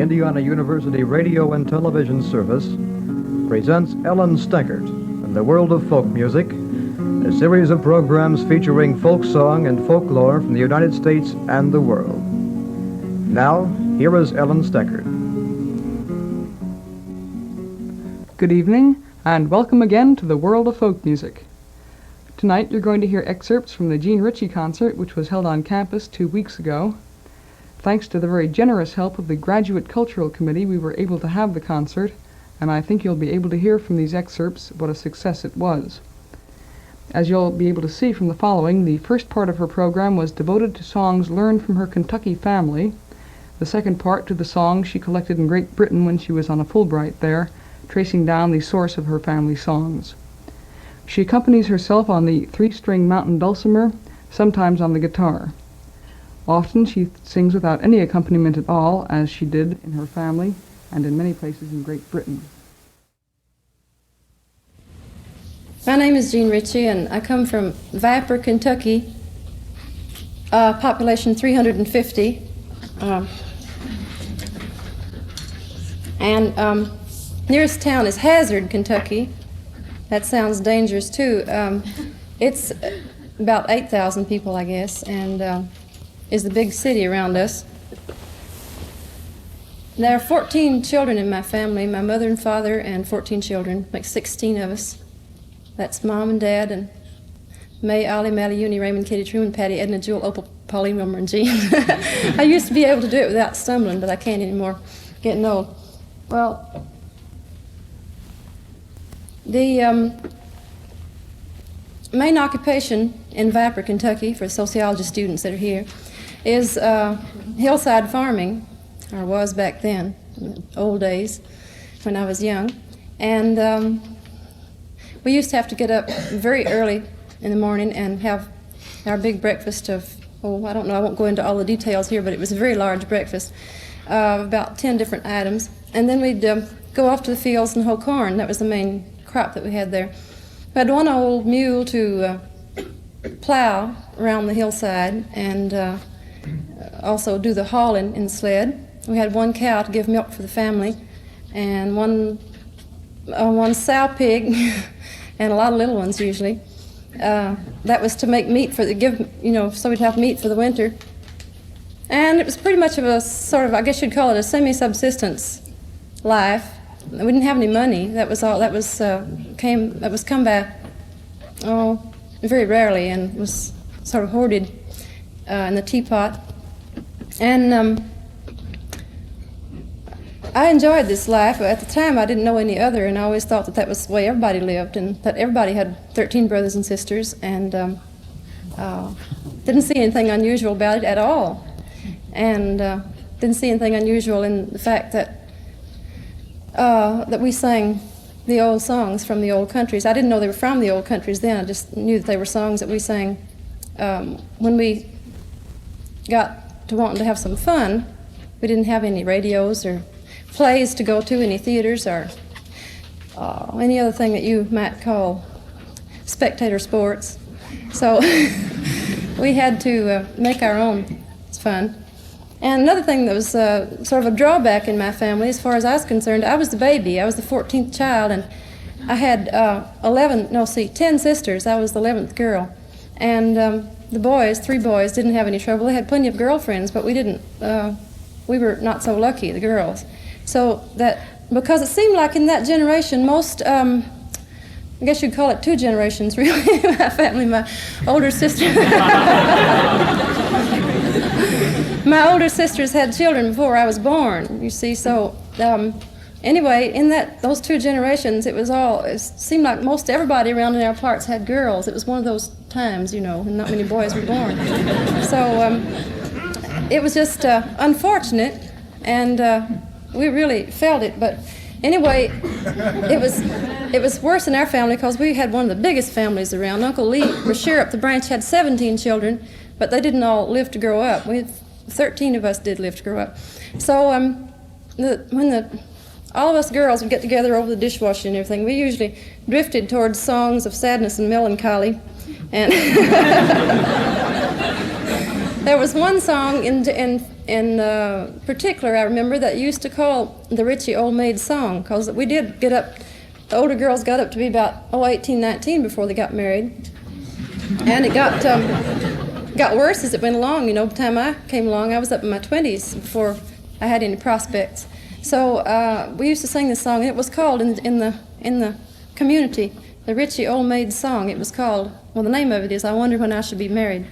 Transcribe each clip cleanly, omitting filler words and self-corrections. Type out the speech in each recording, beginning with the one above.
Indiana University Radio and Television Service presents Ellen Stekert and the World of Folk Music, a series of programs featuring folk song and folklore from the United States and the world. Now, here is Ellen Stekert. Good evening, and welcome again to the World of Folk Music. Tonight you're going to hear excerpts from the Jean Ritchie concert, which was held on campus 2 weeks ago. Thanks to the very generous help of the Graduate Cultural Committee, we were able to have the concert, and I think you'll be able to hear from these excerpts what a success it was. As you'll be able to see from the following, the first part of her program was devoted to songs learned from her Kentucky family, the second part to the songs she collected in Great Britain when she was on a Fulbright there, tracing down the source of her family songs. She accompanies herself on the 3-string mountain dulcimer, sometimes on the guitar. Often she sings without any accompaniment at all, as she did in her family and in many places in Great Britain. My name is Jean Ritchie, and I come from Viper, Kentucky, population 350. Nearest town is Hazard, Kentucky. That sounds dangerous too. It's about 8,000 people, I guess, and is the big city around us. There are 14 children in my family, my mother and father and 14 children, makes 16 of us. That's Mom and Dad and May, Ollie, Mally, Uni, Raymond, Kitty, Truman, Patty, Edna, Jewel, Opal, Pauline, Wilmer, and Jean. I used to be able to do it without stumbling, but I can't anymore, getting old. Well, the main occupation in Viper, Kentucky, for sociology students that are here, is hillside farming, or was back then, in the old days, when I was young. And we used to have to get up very early in the morning and have our big breakfast of, I don't know, I won't go into all the details here, but it was a very large breakfast, about 10 different items. And then we'd go off to the fields and hoe corn. That was the main crop that we had there. We had one old mule to plow around the hillside and also do the hauling in the sled. We had one cow to give milk for the family, and one sow pig, and a lot of little ones usually. That was to make meat so we'd have meat for the winter. And it was pretty much of a sort of, I guess you'd call it a semi-subsistence life. We didn't have any money. That was all. That was come by, very rarely, and was sort of hoarded in the teapot. And I enjoyed this life. At the time, I didn't know any other, and I always thought that was the way everybody lived, and that everybody had 13 brothers and sisters, and didn't see anything unusual about it at all. And didn't see anything unusual in the fact that we sang the old songs from the old countries. I didn't know they were from the old countries then. I just knew that they were songs that we sang when we got to wanting to have some fun. We didn't have any radios or plays to go to, any theaters or any other thing that you might call spectator sports. So we had to make our own fun. And another thing that was sort of a drawback in my family, as far as I was concerned, I was the baby. I was the 14th child, and I had 10 sisters. I was the 11th girl. And the boys, 3 boys, didn't have any trouble. They had plenty of girlfriends, but we didn't. We were not so lucky, the girls. So that, because it seemed like in that generation, most, I guess you'd call it 2 generations, really, my family, my older sister. My older sisters had children before I was born, you see, so anyway, in those 2 generations, it seemed like most everybody around in our parts had girls. It was one of those times, and not many boys were born. So it was just unfortunate, and we really felt it, but anyway, it was worse in our family because we had one of the biggest families around. Uncle Lee, Brashear up the branch, had 17 children, but they didn't all live to grow up. 13 of us did live to grow up. So when all of us girls would get together over the dishwashing and everything, we usually drifted towards songs of sadness and melancholy. And there was one song in in particular, I remember that used to call the Ritchie Old Maid Song, because we did get up, the older girls got up to be about 18, 19 before they got married. And it got worse as it went along. You know, by the time I came along, I was up in my 20s before I had any prospects. So we used to sing this song, and it was called in the community, the Ritchie Old Maid Song. It was called, well, the name of it is I Wonder When I Shall Be Married.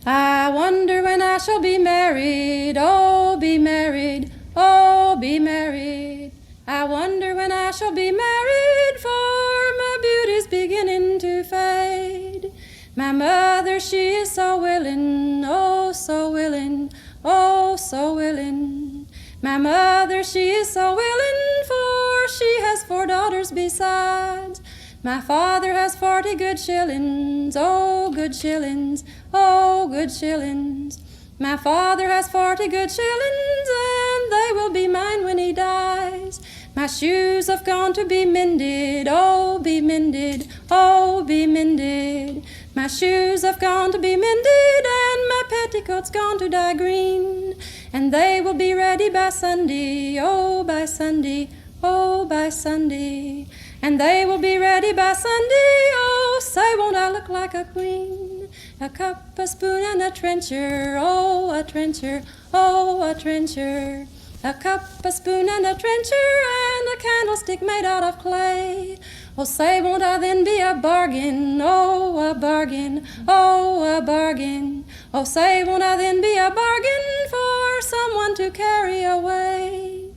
I wonder when I shall be married, oh, be married, oh, be married. I wonder when I shall be married, for my beauty's beginning to fade. My mother, she is so willing, oh, so willing, oh, so willing. My mother, she is so willing, for she has 4 daughters besides. My father has 40 good shillings, oh, good shillings, oh, good shillings. My father has 40 good shillings, and they will be mine when he dies. My shoes have gone to be mended, oh, be mended, oh, be mended. My shoes have gone to be mended, and my petticoats gone to dye green. And they will be ready by Sunday, oh, by Sunday, oh, by Sunday. And they will be ready by Sunday, oh, say, won't I look like a queen? A cup, a spoon, and a trencher, oh, a trencher, oh, a trencher. A cup, a spoon, and a trencher, and a candlestick made out of clay. Oh, say, won't I then be a bargain, oh, a bargain, oh, a bargain. Oh, say, won't I then be a bargain for someone to carry away?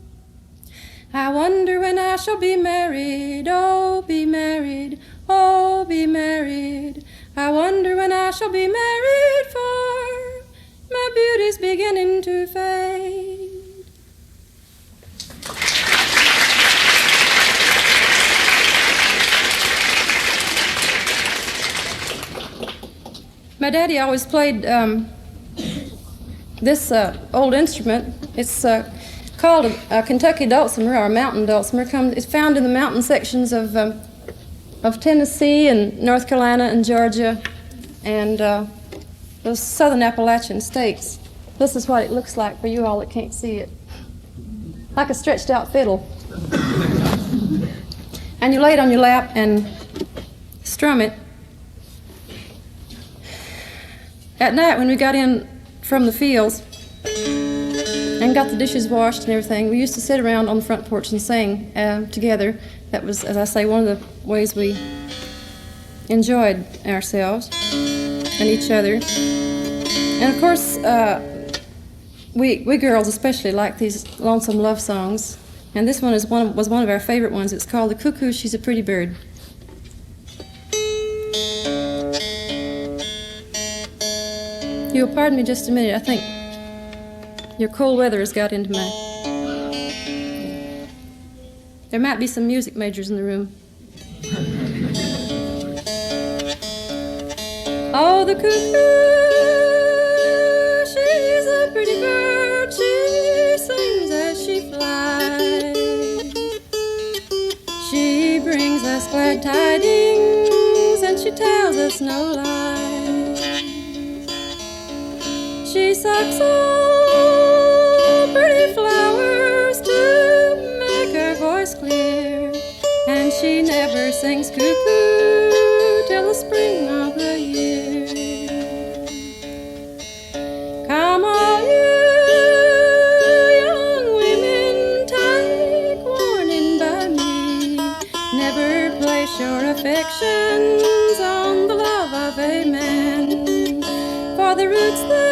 I wonder when I shall be married, oh, be married, oh, be married. I wonder when I shall be married, for my beauty's beginning to fade. My daddy always played this old instrument. It's called a Kentucky Dulcimer, or a mountain Dulcimer. It's found in the mountain sections of Tennessee and North Carolina and Georgia and those southern Appalachian states. This is what it looks like for you all that can't see it. Like a stretched out fiddle. And you lay it on your lap and strum it. At night, when we got in from the fields and got the dishes washed and everything, we used to sit around on the front porch and sing together. That was, as I say, one of the ways we enjoyed ourselves and each other. And of course, we girls especially like these lonesome love songs. And this one was one of our favorite ones. It's called The Cuckoo, She's a Pretty Bird. You'll pardon me just a minute. I think your cold weather has got into my... There might be some music majors in the room. Oh, the cuckoo, she's a pretty bird. She sings as she flies. She brings us glad tidings, and she tells us no lies. She sucks all pretty flowers to make her voice clear, and she never sings cuckoo till the spring of the year. Come all you young women, take warning by me. Never place your affections on the love of a man, for the roots that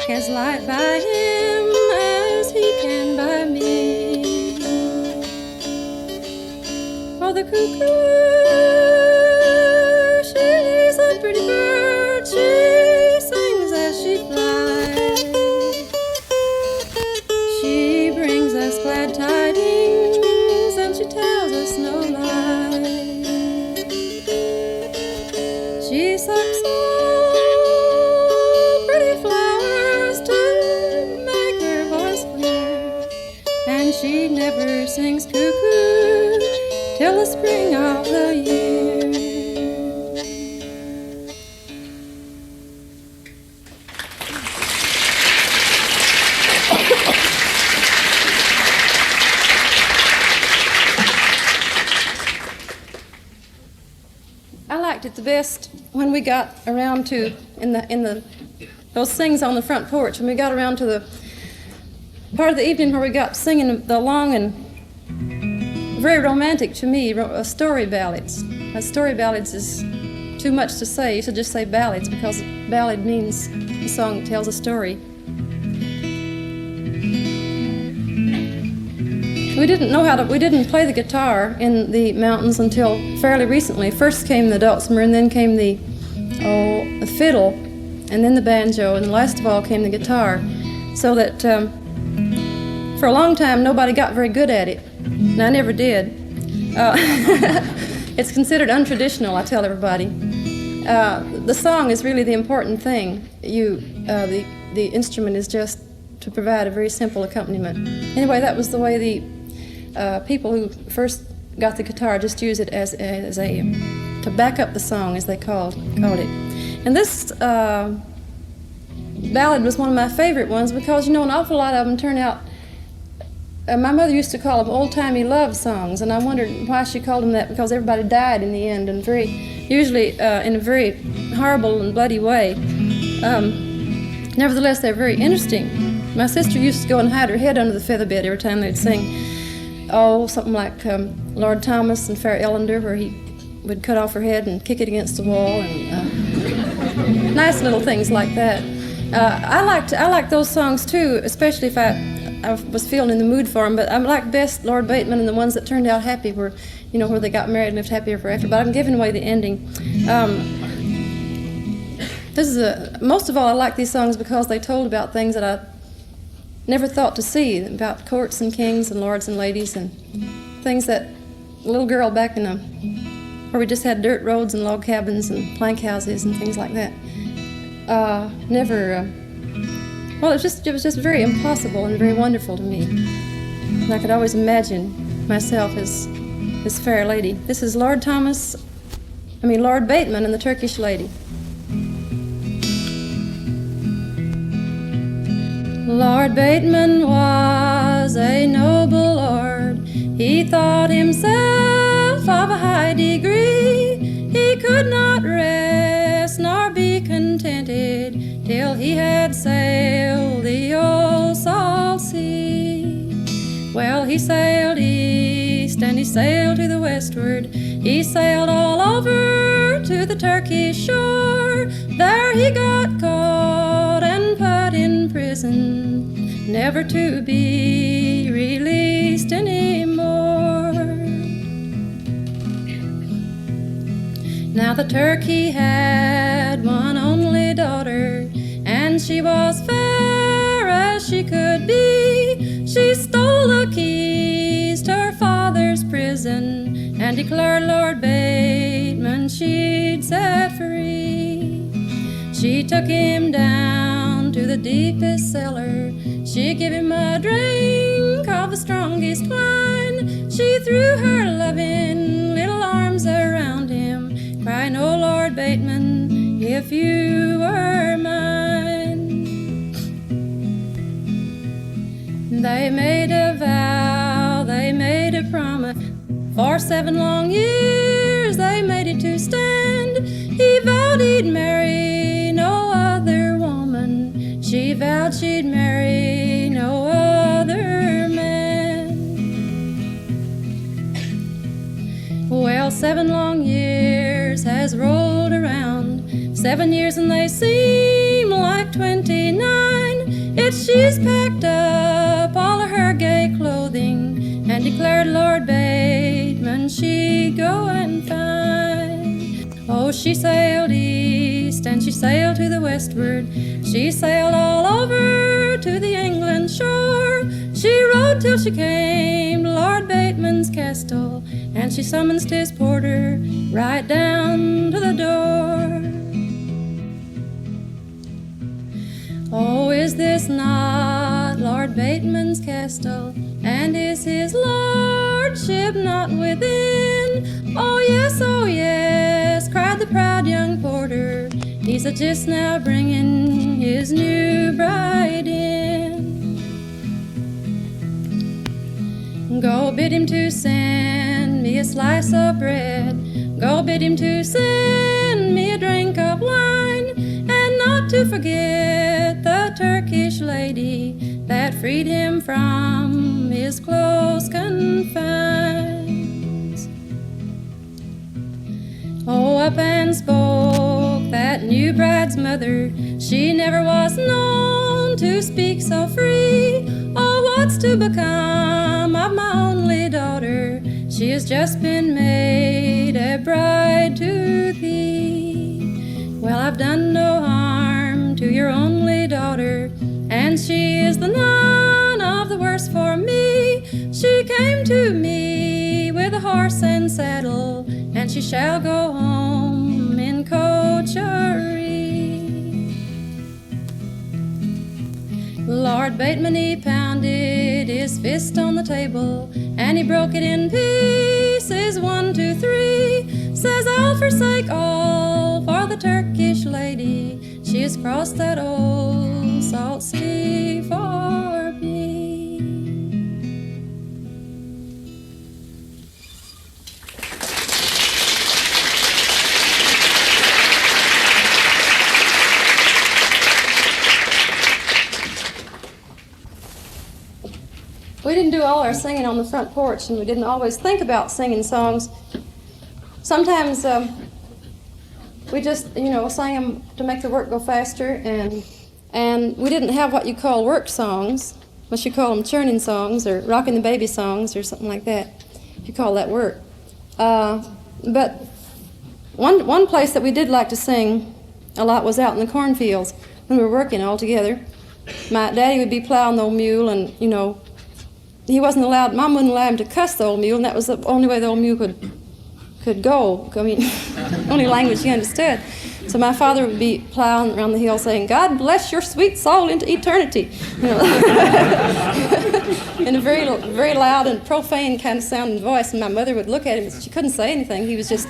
as light by him as he can by me. Oh, the cuckoo, she's a pretty bird. She sings as she flies. She brings us glad tidings, and she tells us no lies. She sucks all pretty flowers to make her voice clear, and she never sings cuckoo till the spring of the year. I liked it the best when we got around to those things on the front porch. When we got around to the part of the evening where we got singing the long and very romantic to me story ballads. Story ballads is too much to say. You should just say ballads, because ballad means a song that tells a story. We didn't play the guitar in the mountains until fairly recently. First came the Dulcimer, and then came the fiddle, and then the banjo, and last of all came the guitar. So that for a long time nobody got very good at it, and I never did. It's considered untraditional, I tell everybody. The song is really the important thing. The instrument is just to provide a very simple accompaniment. Anyway, that was the way the people who first got the guitar just used it as a to back up the song, as they called it. And this ballad was one of my favorite ones because, an awful lot of them turn out. My mother used to call them old-timey love songs, and I wondered why she called them that, because everybody died in the end, and usually in a very horrible and bloody way. Nevertheless, they're very interesting. My sister used to go and hide her head under the featherbed every time they'd sing, something like Lord Thomas and Fair Ellender, where he would cut off her head and kick it against the wall, and nice little things like that. I liked those songs too, especially if I was feeling in the mood for them. But I like best Lord Bateman and the ones that turned out happy, where they got married and lived happy ever after. But I'm giving away the ending. Most of all, I like these songs because they told about things that I never thought to see, about courts and kings and lords and ladies, and things that a little girl back in where we just had dirt roads and log cabins and plank houses and things like that. Well, it was just very impossible and very wonderful to me. And I could always imagine myself as this fair lady. This is Lord Bateman and the Turkish Lady. Lord Bateman was a noble lord. He thought himself of a high degree. He could not rest nor be contented till he had sailed the old salt sea. Well, he sailed east and he sailed to the westward. He sailed all over to the Turkish shore. There he got caught and put in prison, never to be released anymore. Now the Turkey had one only daughter, and she was fair as she could be. She stole the keys to her father's prison and declared Lord Bateman she'd set free. She took him down to the deepest cellar. She gave him a drink of the strongest wine. She threw her loving little arms around him, crying, "Oh, Lord Bateman, if you were mine." They made a vow, they made a promise. For 7 long years they made it to stand. He vowed he'd marry no other woman. She vowed she'd marry no other man. Well, 7 long years has rolled around. 7 years and they seem like 29. It's she's packed up all of her gay clothing and declared Lord Bateman she Oh, she sailed east and she sailed to the westward. She sailed all over to the England shore. She rode till she came to Lord Bateman's castle, and she summonsed his porter right down to the door. Oh, is this not Lord Bateman's castle? And is his lordship not within? Oh yes, cried the proud young porter. He's a just now bringing his new bride in. Go bid him to send me a slice of bread. Go bid him to send me a drink of wine, and not to forget the Turkish lady that freed him from his close confines. Oh, up and spoke that new bride's mother. She never was known to speak so free. Oh, what's to become of my only daughter? She has just been made a bride to thee. Well, I've done no harm to your only daughter, and she is the none of the worse for me. She came to me with a horse and saddle, and she shall go home in cochery. Lord Bateman, he pounded his fist on the table, and he broke it in pieces, 1, 2, 3. Says, I'll forsake all for the Turkish lady. She has crossed that old salt sea for me. We didn't do all our singing on the front porch, and we didn't always think about singing songs. Sometimes we just, sang them to make the work go faster, and we didn't have what you call work songs, unless you call them churning songs or rocking the baby songs or something like that, if you call that work. But one place that we did like to sing a lot was out in the cornfields when we were working all together. My daddy would be plowing the old mule, and, he wasn't allowed, Mom wouldn't allow him to cuss the old mule, and that was the only way the old mule could go. I mean, only language he understood. So my father would be plowing around the hill saying, God bless your sweet soul into eternity. In a very, very loud and profane kind of sounding voice. And my mother would look at him, and she couldn't say anything. He was just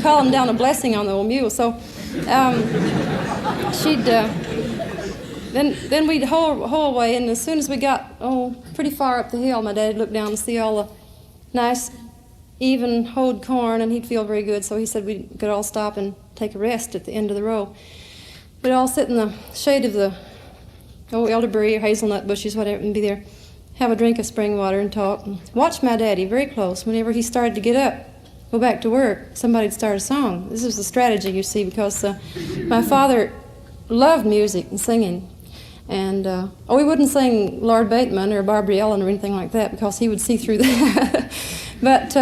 calling down a blessing on the old mule. So then we'd hoe away, and as soon as we got pretty far up the hill, my dad would look down and see all the nice, even hoed corn, and he'd feel very good. So he said we could all stop and take a rest at the end of the row. We'd all sit in the shade of the elderberry or hazelnut bushes, whatever, and be there, have a drink of spring water and talk, and watch my daddy very close. Whenever he started to get up, go back to work, somebody'd start a song. This was the strategy, you see, because my father loved music and singing. And we wouldn't sing Lord Bateman or Barbara Ellen or anything like that, because he would see through that. But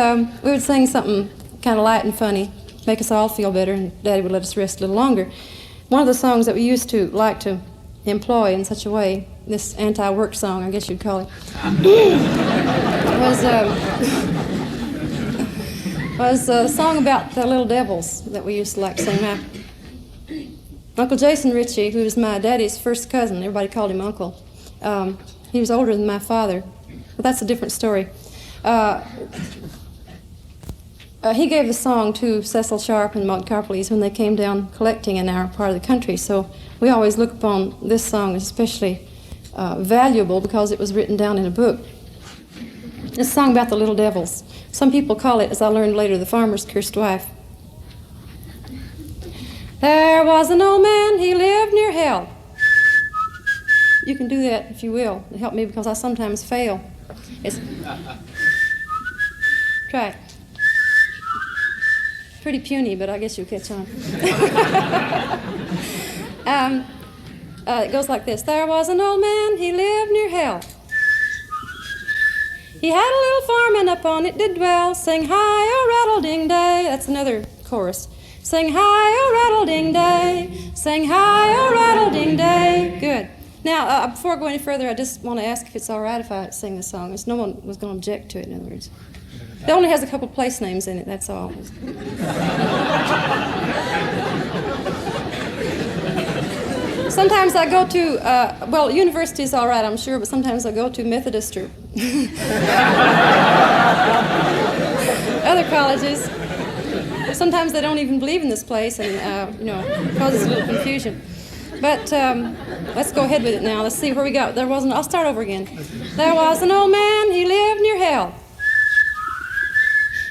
we would sing something kind of light and funny, make us all feel better, and Daddy would let us rest a little longer. One of the songs that we used to like to employ in such a way, this anti-work song, I guess you'd call it, was a song about the little devils that we used to like to sing. Uncle Jean Ritchie, who was my daddy's first cousin, everybody called him Uncle. He was older than my father, but that's a different story. He gave the song to Cecil Sharp and Maud Carpleys when they came down collecting in our part of the country. So we always look upon this song as especially valuable because it was written down in a book. It's a song about the little devils. Some people call it, as I learned later, the farmer's cursed wife. There was an old man, he lived near hell. You can do that if you will. It helped me because I sometimes fail. Try it. Pretty puny, but I guess you'll catch on. It goes like this. There was an old man, he lived near hell. He had a little farm, and upon it did dwell. Sing high, oh rattle ding day. That's another chorus. Sing hi-o-rattle-ding-day, sing hi-o-rattle-ding-day. Good. Now, before I go any further, I just want to ask if it's all right if I sing the song. No one was going to object to it, in other words. It only has a couple place names in it, that's all. Sometimes I go to, well, university is all right, I'm sure, but sometimes I go to Methodist or other colleges. Sometimes they don't even believe in this place, and, it causes a little confusion. But let's go ahead with it now. Let's see where we go. I'll start over again. There was an old man, he lived near hell.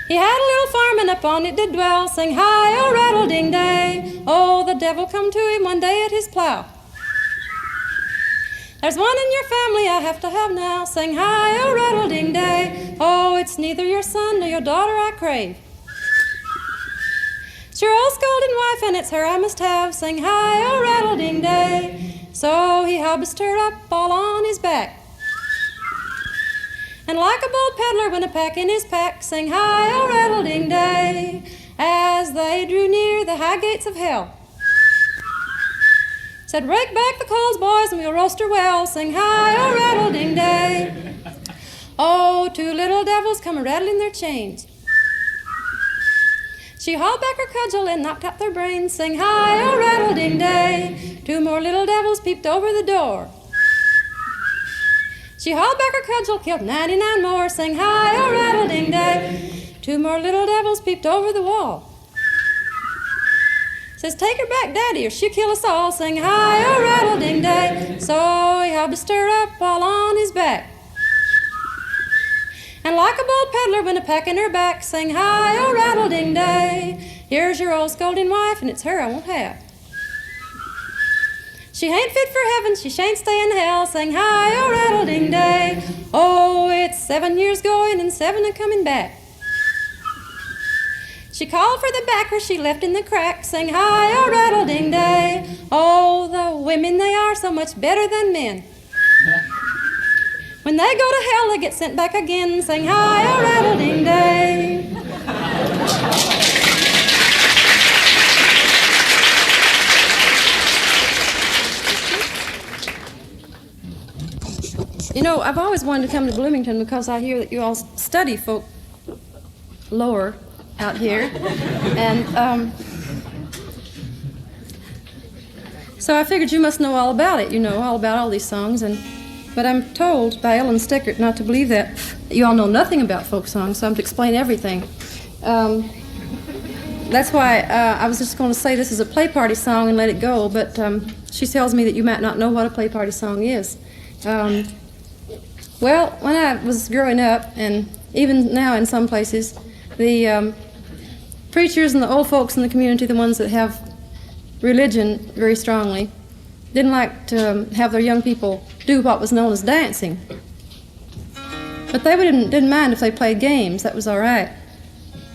He had a little farm and upon it did dwell. Sing hi-o-rattle-ding-day. Oh, the devil come to him one day at his plow. There's one in your family I have to have now. Sing hi-o-rattle-ding-day. Oh, it's neither your son nor your daughter I crave. It's your old scolding wife and it's her I must have. Sing hi-o-rattle-ding-day. So he hobbits her up all on his back. And like a bold peddler when a pack in his pack, sing hi-o-rattle-ding-day, as they drew near the high gates of hell. Said, rake back the coals, boys, and we'll roast her well, sing hi-o-rattle-ding-day. Oh, two little devils come a-rattling their chains. She hauled back her cudgel and knocked out their brains, sing hi-o-rattle-ding-day. Two more little devils peeped over the door. She hauled back her cudgel, killed 99 more, sang hi-o-rattle-ding-day. Two more little devils peeped over the wall. Says, take her back, Daddy, or she'll kill us all, sang hi-o-rattle-ding-day. So he hobbits her up all on his back. And like a bold peddler when a pack in her back, sang hi-o-rattle-ding-day. Here's your old scolding wife, and it's her I won't have. She ain't fit for heaven, she shan't stay in hell, sang hi-o-rattle-ding-day. Oh, it's 7 years going and 7 a coming back. She called for the backer she left in the crack, sang hi-o-rattle-ding-day. Oh, the women, they are so much better than men. When they go to hell, they get sent back again, sang hi-o-rattle-ding-day. You know, I've always wanted to come to Bloomington because I hear that you all study folk lore out here. And so I figured you must know all about it, all about all these songs. But I'm told by Ellen Stekert not to believe that. You all know nothing about folk songs, so I'm to explain everything. That's why I was just going to say this is a play party song and let it go, but she tells me that you might not know what a play party song is. Well, when I was growing up, and even now in some places, the preachers and the old folks in the community, the ones that have religion very strongly, didn't like to have their young people do what was known as dancing. But they didn't mind if they played games, that was all right.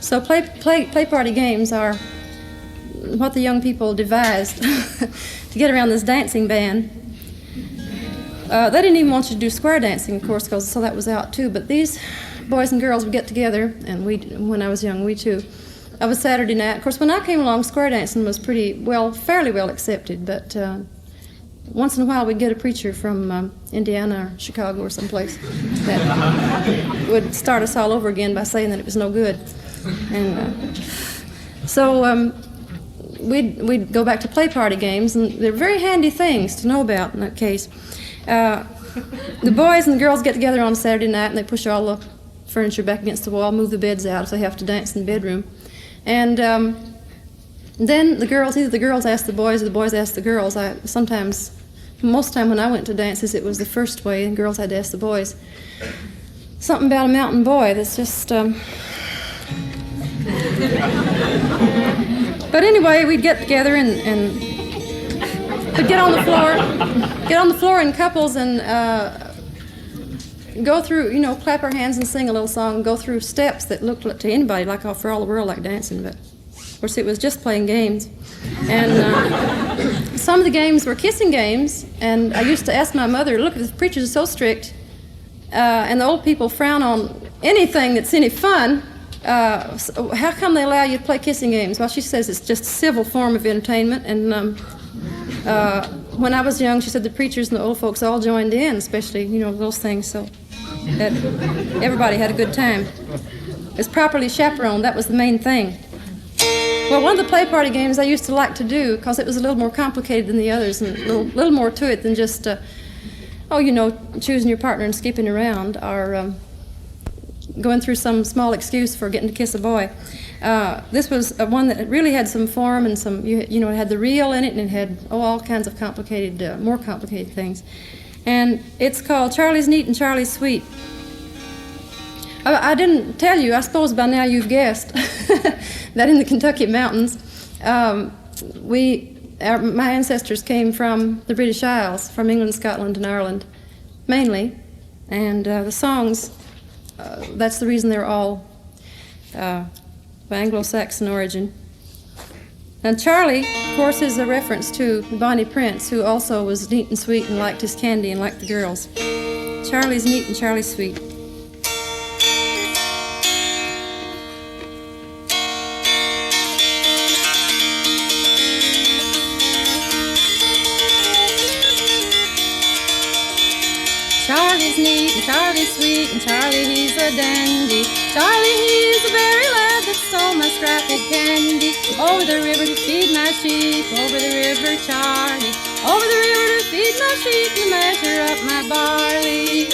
So play party games are what the young people devised to get around this dancing ban. They didn't even want you to do square dancing, of course, so that was out too. But these boys and girls would get together, and when I was young, we too. Of a Saturday night. Of course, when I came along, square dancing was fairly well accepted. But once in a while, we'd get a preacher from Indiana or Chicago or someplace that would start us all over again by saying that it was no good. And so we'd go back to play party games, and they're very handy things to know about in that case. The boys and the girls get together on a Saturday night and they push all the furniture back against the wall, move the beds out if they have to dance in the bedroom. And then either the girls ask the boys or the boys ask the girls. Most of the time when I went to dances, it was the first way, and girls had to ask the boys. Something about a mountain boy that's just... But anyway, we'd get together and we'd get on the floor in couples and go through, clap our hands and sing a little song, and go through steps that looked to anybody like for all the world like dancing, but of course it was just playing games. And some of the games were kissing games, and I used to ask my mother, look, the preachers are so strict, and the old people frown on anything that's any fun, so how come they allow you to play kissing games? Well, she says it's just a civil form of entertainment, and when I was young, she said the preachers and the old folks all joined in, especially, you know, those things, so that everybody had a good time. It's properly chaperoned, that was the main thing. Well, one of the play party games I used to like to do, because it was a little more complicated than the others, and a little more to it than just, you know, choosing your partner and skipping around, or going through some small excuse for getting to kiss a boy. This was one that really had some form and some, you know, it had the reel in it, and it had all kinds of complicated, more complicated things. And it's called Charlie's Neat and Charlie's Sweet. I didn't tell you, I suppose by now you've guessed, that in the Kentucky mountains, my ancestors came from the British Isles, from England, Scotland, and Ireland, mainly. And the songs, that's the reason they're all of Anglo-Saxon origin. And Charlie, of course, is a reference to Bonnie Prince, who also was neat and sweet and liked his candy and liked the girls. Charlie's neat and Charlie's sweet. Charlie's neat and Charlie's sweet, and Charlie, he's a dandy. Charlie, he's a very lad that stole my scrappy candy. Over the river to feed my sheep, over the river, Charlie. Over the river to feed my sheep, to measure up my barley.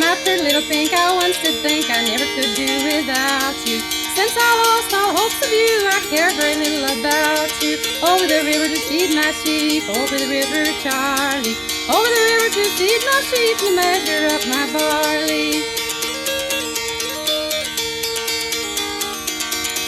My pretty little pink, I once did think I never could do without you. Since I lost all hopes of you, I care very little about you. Over the river to feed my sheep, over the river, Charlie. Over the river to feed my sheep, to measure up my barley.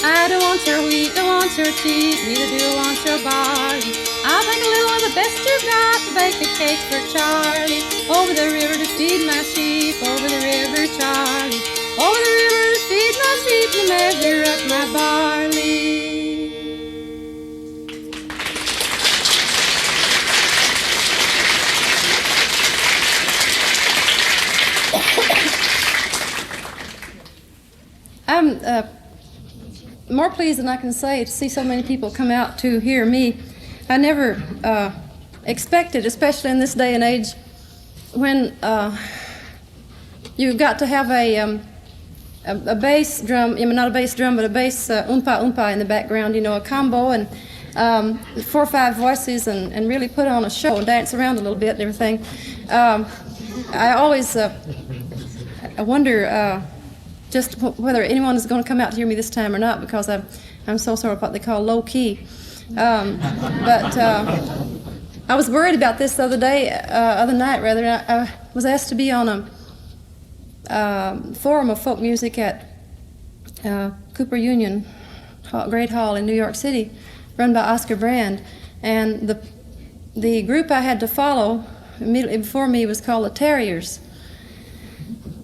I don't want your wheat, don't want your tea, neither do I want your barley. I'll take a little of the best you've got to bake a cake for Charlie. Over the river to feed my sheep, over the river, Charlie. Over the river to feed my sheep, to measure up my barley. I'm more pleased than I can say to see so many people come out to hear me. I never expected, especially in this day and age, when you've got to have a bass drum, I mean not a bass drum, but a bass oompa in the background, you know, a combo, and 4 or 5 voices, and really put on a show and dance around a little bit and everything. I always I wonder just whether anyone is going to come out to hear me this time or not, because I'm so sort of what they call low key. But I was worried about this the other night. I was asked to be on a forum of folk music at Cooper Union Great Hall in New York City, run by Oscar Brand, and the group I had to follow immediately before me was called the Terriers.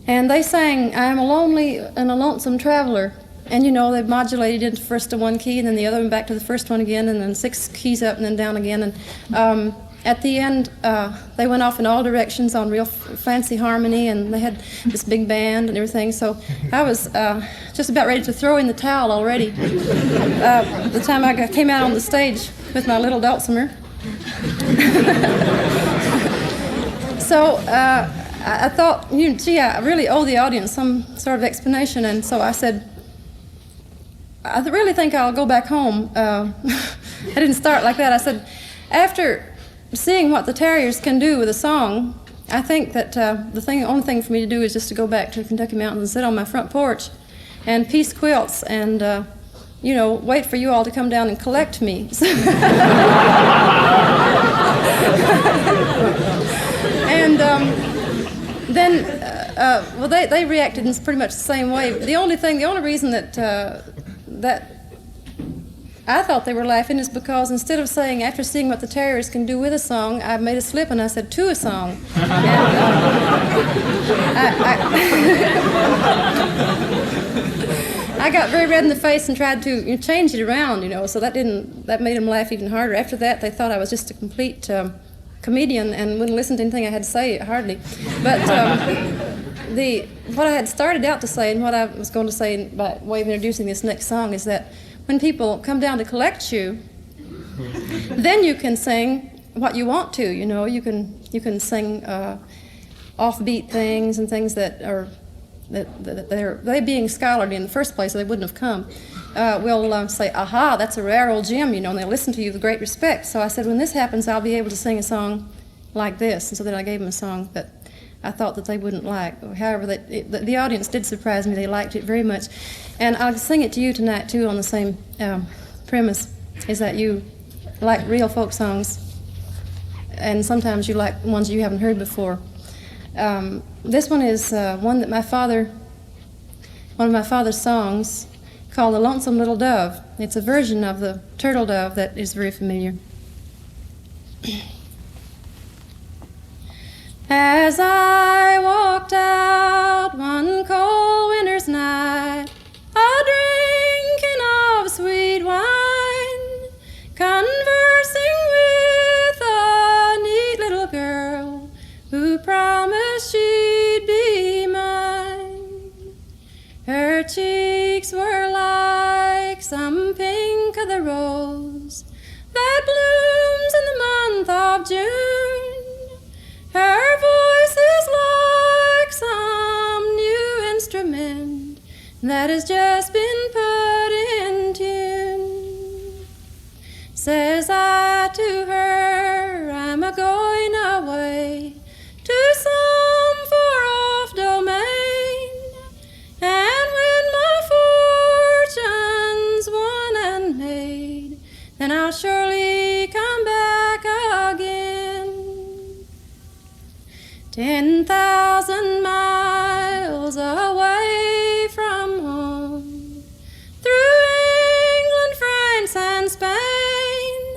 And they sang, I am a lonely and a lonesome traveler. And you know, they modulated into first to one key and then the other one back to the first one again, and then 6 keys up and then down again. And at the end, they went off in all directions on real fancy harmony, and they had this big band and everything. So I was just about ready to throw in the towel already. The time I came out on the stage with my little Dulcimer. So I thought, gee, I really owe the audience some sort of explanation, and so I said, I really think I'll go back home. I didn't start like that. I said, after seeing what the Terriers can do with a song, I think that the only thing for me to do is just to go back to the Kentucky mountains and sit on my front porch and piece quilts and, wait for you all to come down and collect me. And then, they reacted in pretty much the same way. The only reason that I thought they were laughing is because instead of saying, after seeing what the Terriers can do with a song, I made a slip and I said, to a song. And, I got very red in the face and tried to change it around, so that made them laugh even harder. After that, they thought I was just a complete comedian and wouldn't listen to anything I had to say, hardly. But what I had started out to say and what I was going to say by way of introducing this next song is that when people come down to collect you, then you can sing what you want to. You know, you can sing offbeat things and things that are they being scholarly in the first place, they wouldn't have come. We'll say, aha, that's a rare old gem, you know, and they'll listen to you with great respect. So I said, when this happens, I'll be able to sing a song like this. And so then I gave them a song that I thought that they wouldn't like. However, the audience did surprise me. They liked it very much. And I'll sing it to you tonight, too, on the same premise, is that you like real folk songs, and sometimes you like ones you haven't heard before. This one is one that one of my father's songs, called The Lonesome Little Dove. It's a version of the turtle dove that is very familiar. As I walked out one cold winter's night, a-drinking of sweet wine, conversing with a neat little girl who promised she'd be mine. Her cheeks were like some pink of the rose that blooms in the month of June. Her voice is like some new instrument that has just been put in tune. Says I to her, I'm a-going away to some far-off domain, and when my fortune's won and made, then I'll surely come back again. 10,000 miles away from home, through England, France, and Spain,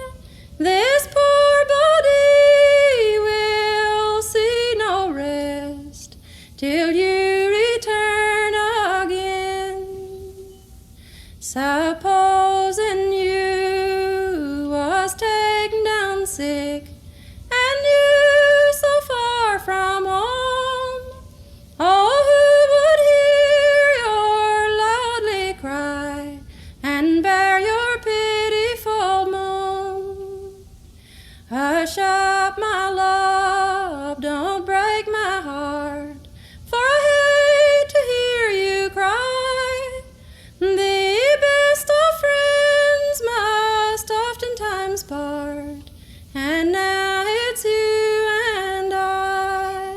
this poor body will see no rest till you return again. Supposing you was taken down sick, and you so far from home, oh, who would hear your loudly cry and bear your pitiful moan? Hush up, my love, don't break my heart, for I hate to hear you cry. The best of friends must oftentimes part, and now it's you and I.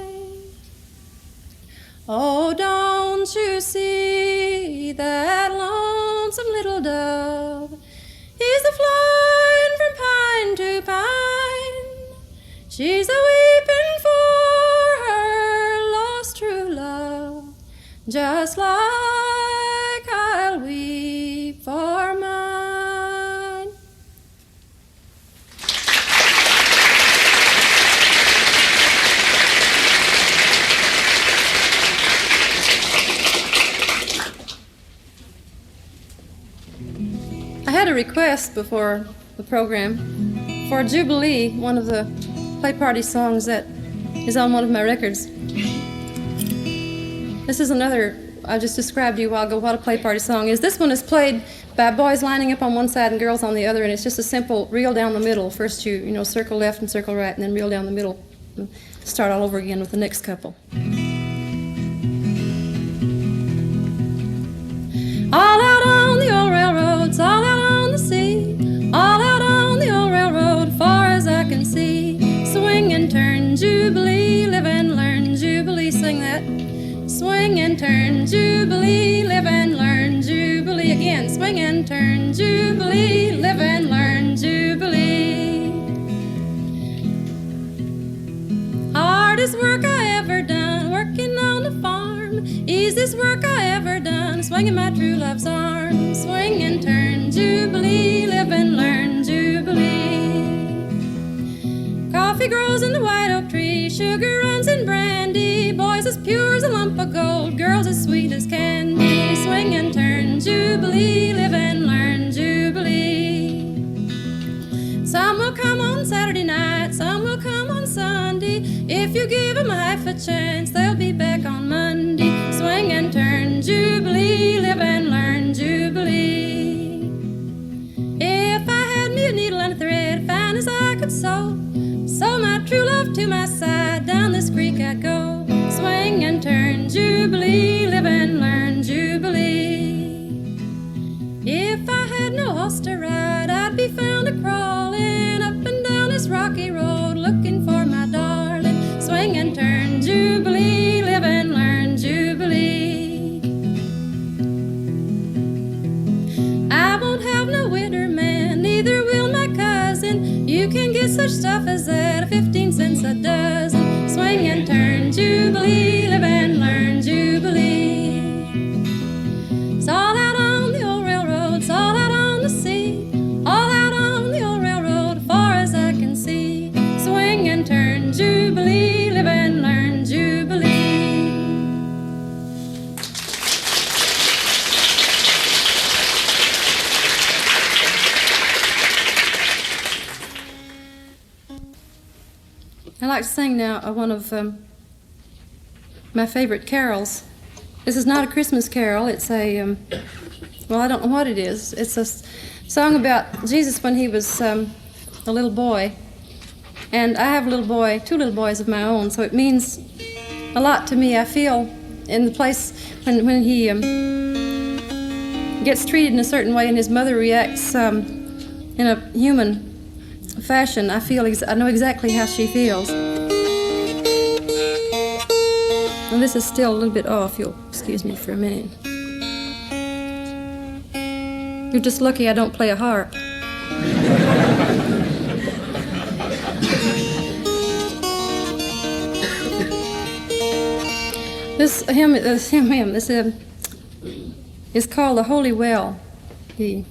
Oh, don't you see that lonesome little dove is a-flying from pine to pine? She's a-weeping for her lost true love, just like I'll weep for mine. I had a request before the program for Jubilee, one of the play party songs that is on one of my records. This is another, I just described to you a while ago what a play party song is. This one is played by boys lining up on one side and girls on the other, and it's just a simple reel down the middle. First you circle left and circle right, and then reel down the middle. And start all over again with the next couple. All out on the old railroads, all out on the sea, all out on the old railroad, far as I can see. Swing and turn, Jubilee, live and learn, Jubilee, sing that. Swing and turn, Jubilee, live and learn, Jubilee. Again, swing and turn, Jubilee, live and learn, Jubilee. Hardest work I ever done, working on the farm. Easiest work I ever done, swinging my true love's arm. Swing and turn, Jubilee, live and learn, Jubilee. Coffee grows in the white oak tree, sugar runs in brandy. Boys as pure as a lump of gold, girls as sweet as candy. Swing and turn, Jubilee, live and learn, Jubilee. Some will come on Saturday night, some will come on Sunday. If you give them half a chance, they'll be back on Monday. lost a ride, I'd be found a-crawling up and down this rocky road, looking for my darling. Swing and turn, Jubilee, live and learn, Jubilee. I won't have no winter man, neither will my cousin. You can get such stuff as that, 15 cents a dozen. Swing and turn, Jubilee, live and learn, Jubilee. It's all out on the old railroad, it's all out on the sea, all out on the old railroad, far as I can see. Swing and turn, Jubilee, live and learn, Jubilee. I'd like to sing now one of my favorite carols. This is not a Christmas carol. It's a, well, I don't know what it is. It's a song about Jesus when he was a little boy. And I have a little boy, 2 little boys of my own, so it means a lot to me. I feel in the place when he gets treated in a certain way and his mother reacts in a human fashion, I know exactly how she feels. And this is still a little bit off. You'll excuse me for a minute. You're just lucky I don't play a harp. This hymn is called The Holy Well, the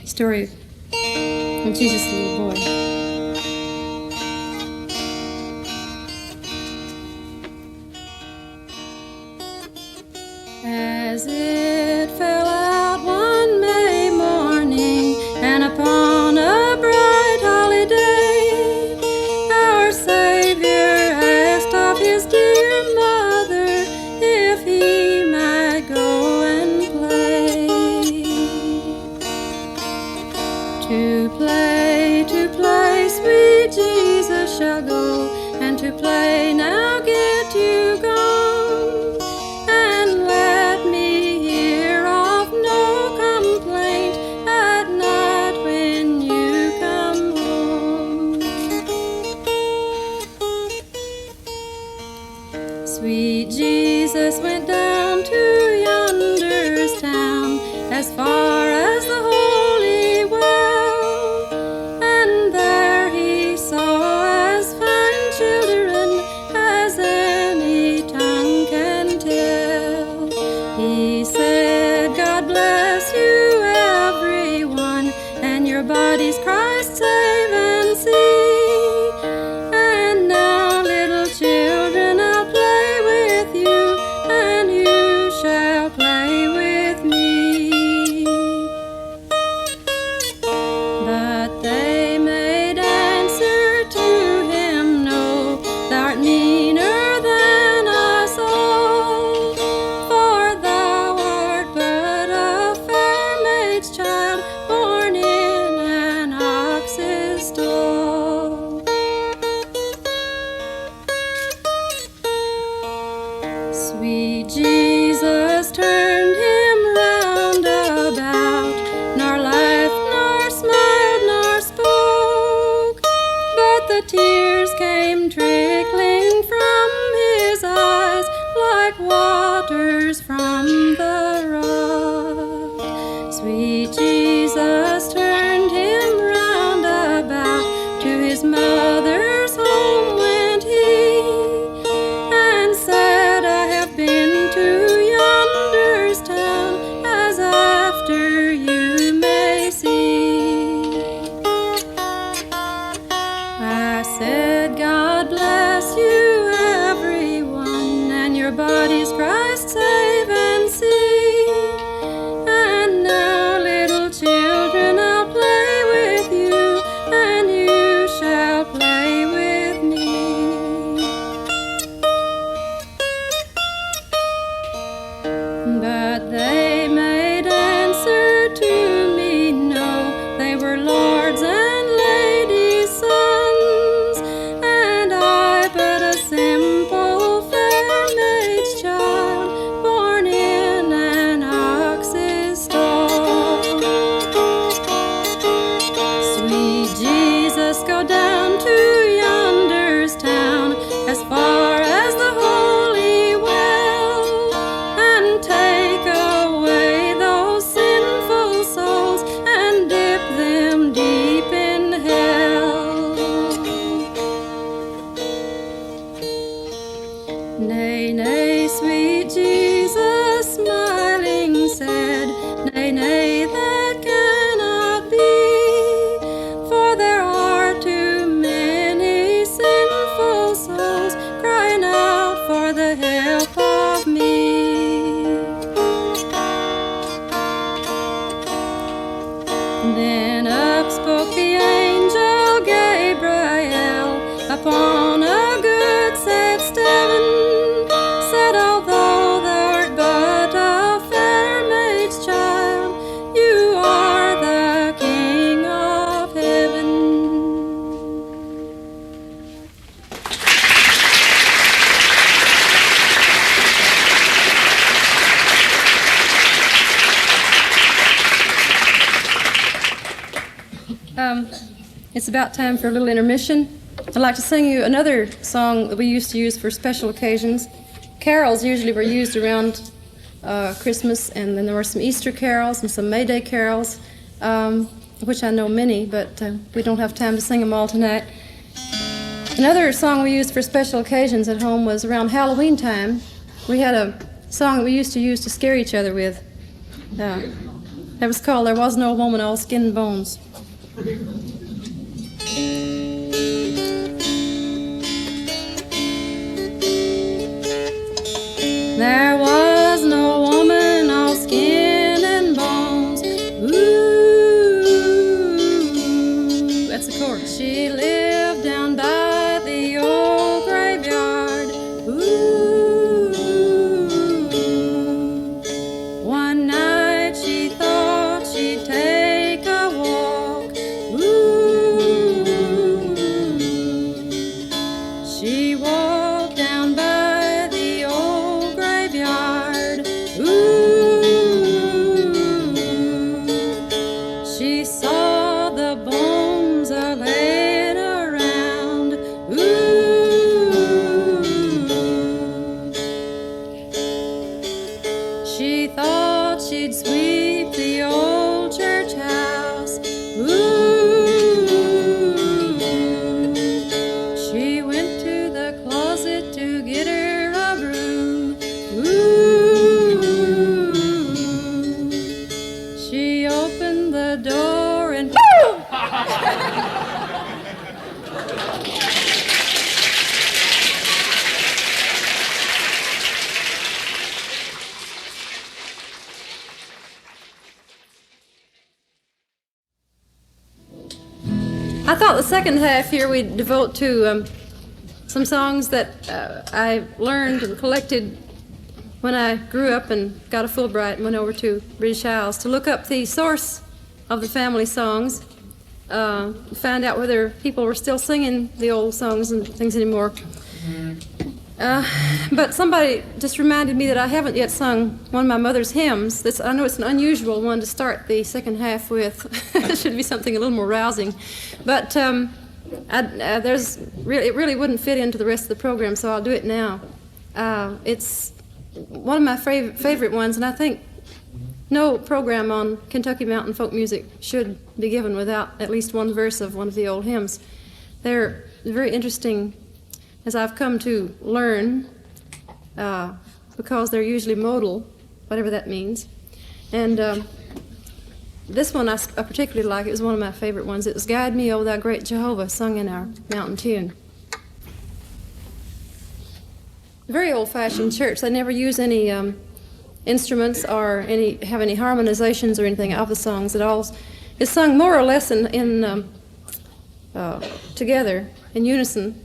story of Jesus, the little boy. As it fell out one May morning, and upon a bright holiday, our Savior asked of his dear mother if he might go and play. To play, sweet Jesus shall go, and to play, now get you gone, and let me hear of no complaint at night when you come home. Sweet Jesus went down to yonder's town, as far as the Holy Well, and there he saw as fine children as any tongue can tell. He said, God bless you everyone, and your bodies Christ save and see. And now, little children, I'll play with you, and you shall play with me. But they made answer to him, no, thou'rt meaner than us all, for thou art but a fair maid's child, born in an ox's stall. Sweet Jesus turned him round about, nor laughed, nor smiled, nor spoke, but the tears came trickling from his eyes like waters from the rock. Sweet Jesus turned him round about, to his mother's home went he, and said, I have been to yonder's town, as after you may see. I said, God bless you everyone, and your bodies Christ save and see. And now, little children, Then up spoke the angel Gabriel upon a good sad steven, said, although thou'rt but a fair maid's child, you are the King of heaven. It's about time for a little intermission. I'd like to sing you another song that we used to use for special occasions. Carols usually were used around Christmas, and then there were some Easter carols and some May Day carols, which I know many, but we don't have time to sing them all tonight. Another song we used for special occasions at home was around Halloween time. We had a song that we used to use to scare each other with. That was called There Was No Woman, All Skin and Bones. There was no woman, all skin and bones. Ooh, that's the chorus. She lived down by the old graveyard. Ooh, one night she thought she'd take a walk. Ooh, she walked down by the old graveyard. Ooh, she saw the bones a laying around. Ooh, she thought she'd sweep the old church house. Ooh, she went to the closet to get her a broom. Ooh, she opened the door and I thought the second half here we'd devote to some songs that I learned and collected when I grew up and got a Fulbright and went over to British Isles to look up the source of the family songs, find out whether people were still singing the old songs and things anymore. But somebody just reminded me that I haven't yet sung one of my mother's hymns. I know it's an unusual one to start the second half with. It should be something a little more rousing. But it really wouldn't fit into the rest of the program, so I'll do it now. It's one of my favorite ones, and I think no program on Kentucky mountain folk music should be given without at least one verse of one of the old hymns. They're very interesting, as I've come to learn, because they're usually modal, whatever that means. And this one I particularly like. It was one of my favorite ones. It was Guide Me, O Thou Great Jehovah, sung in our mountain tune. Very old-fashioned church. They never use any instruments or have any harmonizations or anything of the songs at all. It's sung more or less in together, in unison,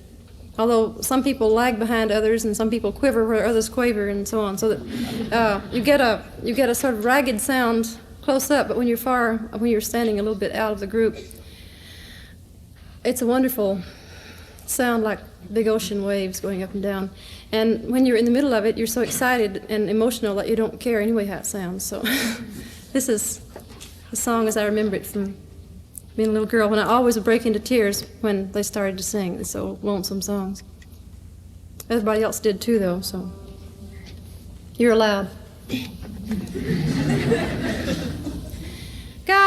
although some people lag behind others and some people quiver where others quaver and so on, so that you get a sort of ragged sound close up, but when you're standing a little bit out of the group, it's a wonderful sound, like big ocean waves going up and down. And when you're in the middle of it, you're so excited and emotional that you don't care anyway how it sounds. So this is the song as I remember it from being a little girl, when I always would break into tears when they started to sing these old lonesome songs. Everybody else did too, though, so you're allowed. Guide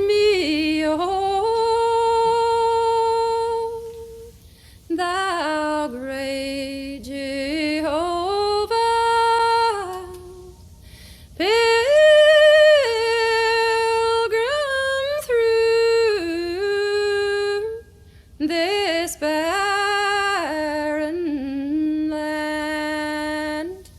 me, oh, thou great Jehovah, pilgrim through this barren land.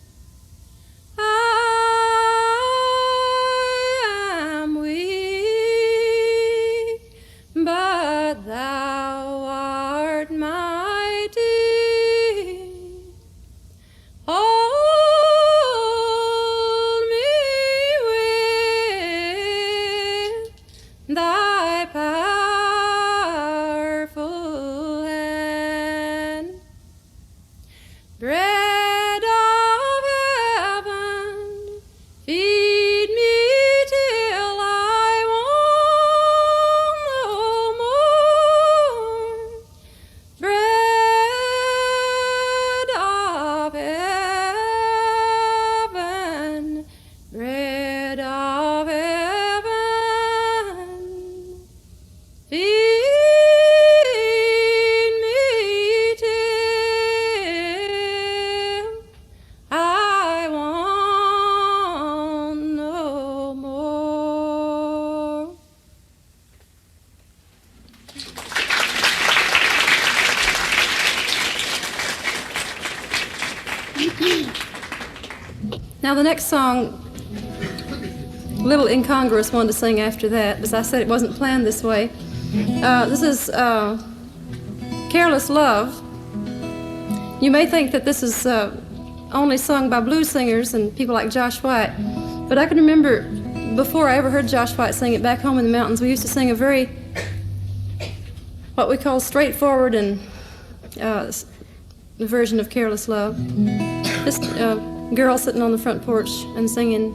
Now the next song, a little incongruous one to sing after that, as I said, it wasn't planned this way. This is Careless Love. You may think that this is only sung by blues singers and people like Josh White, but I can remember before I ever heard Josh White sing it back home in the mountains, we used to sing a very, what we call straightforward and version of Careless Love. This girl sitting on the front porch and singing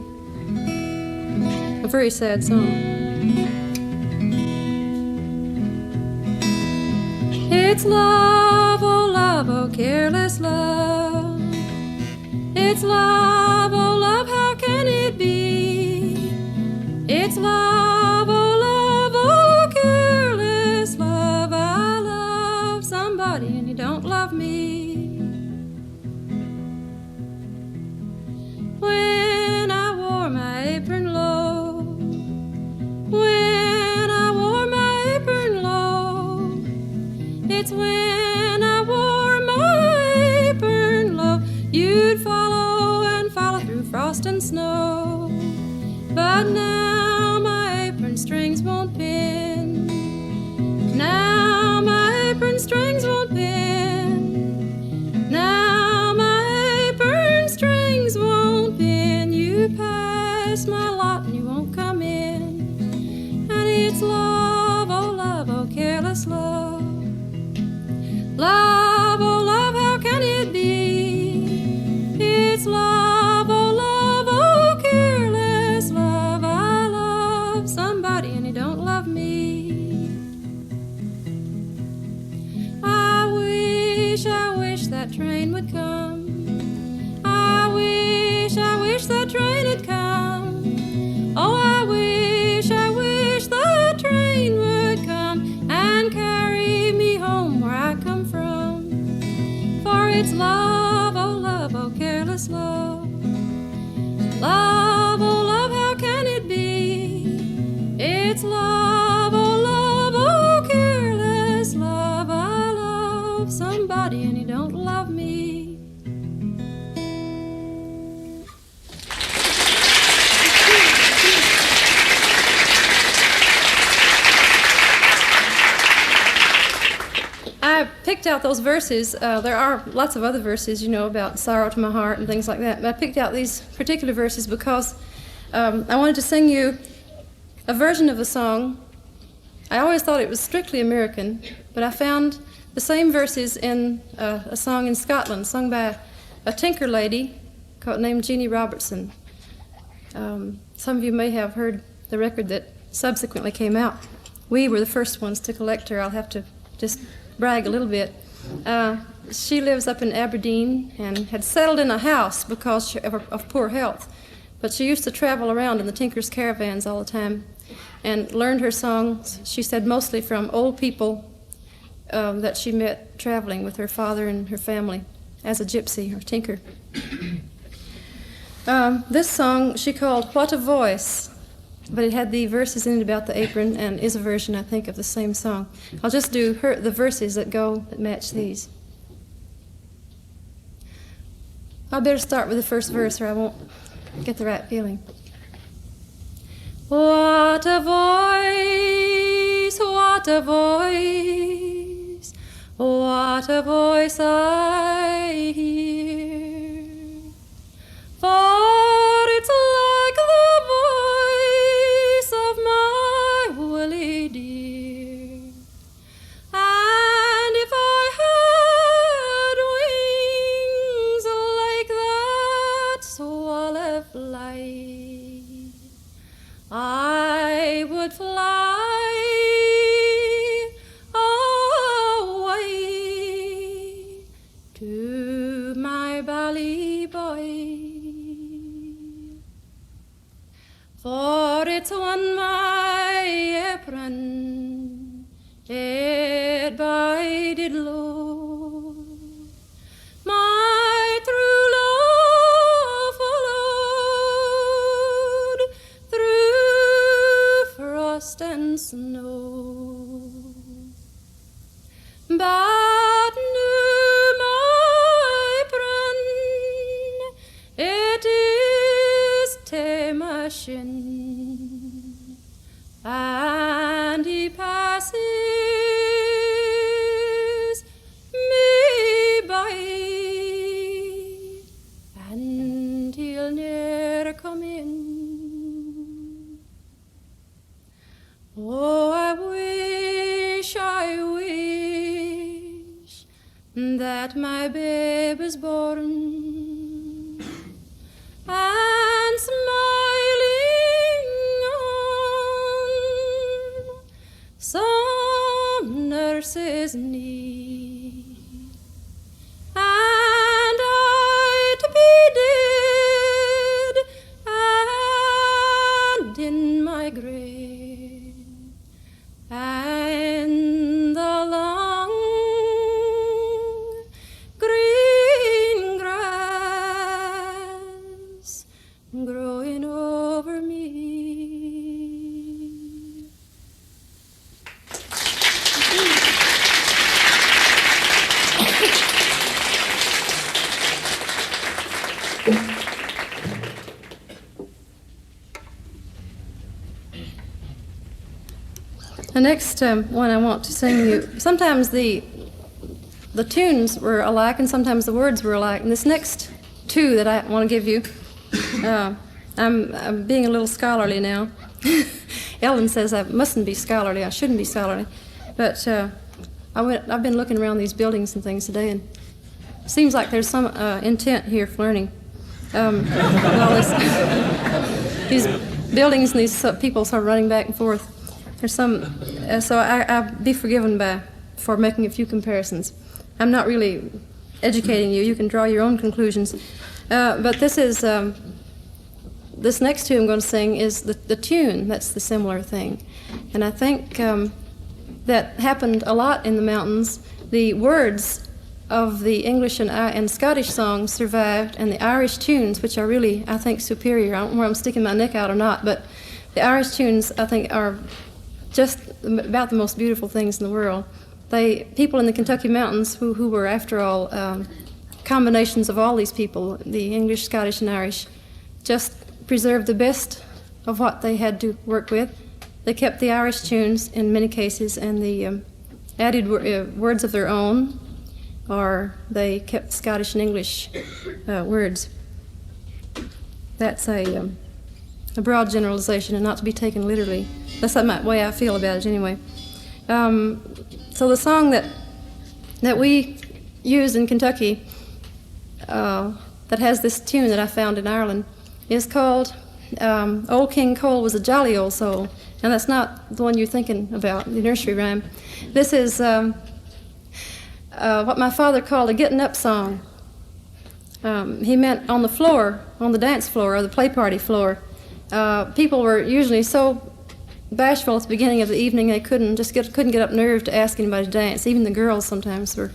a very sad song. It's love, oh, careless love. It's love, oh, how can it be? It's love, oh, careless love. I love somebody and you don't love me. When I wore my apron low, when I wore my apron low, it's when I wore my apron low, you'd follow and follow through frost and snow. But now my apron strings won't bend. Now my apron strings won't bend. Now my apron strings won't bend. You pass my lot and you won't come in. And it's love, oh, careless love. Love, oh, love, how can it be? It's love, oh, careless love. I love somebody and he don't love me. I wish that train would come. I wish that train had come. Oh, I wish the train would come and carry me home where I come from. For it's love, oh, careless love. Love, oh, how can it be? It's love, oh, careless love. I love somebody and he don't love me. I picked out those verses. There are lots of other verses, you know, about sorrow to my heart and things like that. But I picked out these particular verses because I wanted to sing you a version of a song. I always thought it was strictly American, but I found the same verses in a song in Scotland, sung by a tinker lady named Jeannie Robertson. Some of you may have heard the record that subsequently came out. We were the first ones to collect her. I'll have to just brag a little bit. She lives up in Aberdeen and had settled in a house because of poor health. But she used to travel around in the tinkers' caravans all the time and learned her songs, she said, mostly from old people that she met traveling with her father and her family as a gypsy or tinker. This song she called What a Voice, but it had the verses in it about the apron and is a version, I think, of the same song. I'll just do the verses that match these. I better start with the first verse or I won't get the right feeling. What a voice, what a voice, what a voice I hear. For it's like the voice of my Willie dear. And if I had wings like that swallow fly, I would fly away to my bally boy. For it's on my apron it bided low. My true love followed through frost and snow. But knew my friend, it is passion, and he passes me by, and he'll ne'er come in. Oh, I wish that my babe is born and smiling on some nurse's knee, and I to be dead and in my grave, and the long green grass growing over me. The next one I want to sing you, sometimes the tunes were alike and sometimes the words were alike. And this next two that I want to give you, I'm being a little scholarly now. Ellen says I mustn't be scholarly, I shouldn't be scholarly. But I've been looking around these buildings and things today, and it seems like there's some intent here for learning. All these buildings and these people sort of running back and forth. There's some, so I'll be forgiven for making a few comparisons. I'm not really educating you. You can draw your own conclusions. But this is, this next two I'm going to sing is the tune. That's the similar thing. And I think that happened a lot in the mountains. The words of the English and Scottish songs survived, and the Irish tunes, which are really, I think, superior. I don't know where I'm sticking my neck out or not, but the Irish tunes, I think, are just about the most beautiful things in the world. People in the Kentucky mountains, who were, after all, combinations of all these people, the English, Scottish, and Irish, just preserved the best of what they had to work with. They kept the Irish tunes in many cases, and the added words of their own, or they kept Scottish and English words. That's a broad generalization and not to be taken literally. That's the way I feel about it anyway. So the song that we use in Kentucky that has this tune that I found in Ireland is called Old King Cole Was a Jolly Old Soul. And that's not the one you're thinking about, the nursery rhyme. This is what my father called a getting up song. He meant on the floor, on the dance floor or the play party floor. People were usually so bashful at the beginning of the evening they couldn't get up nerve to ask anybody to dance. Even the girls sometimes were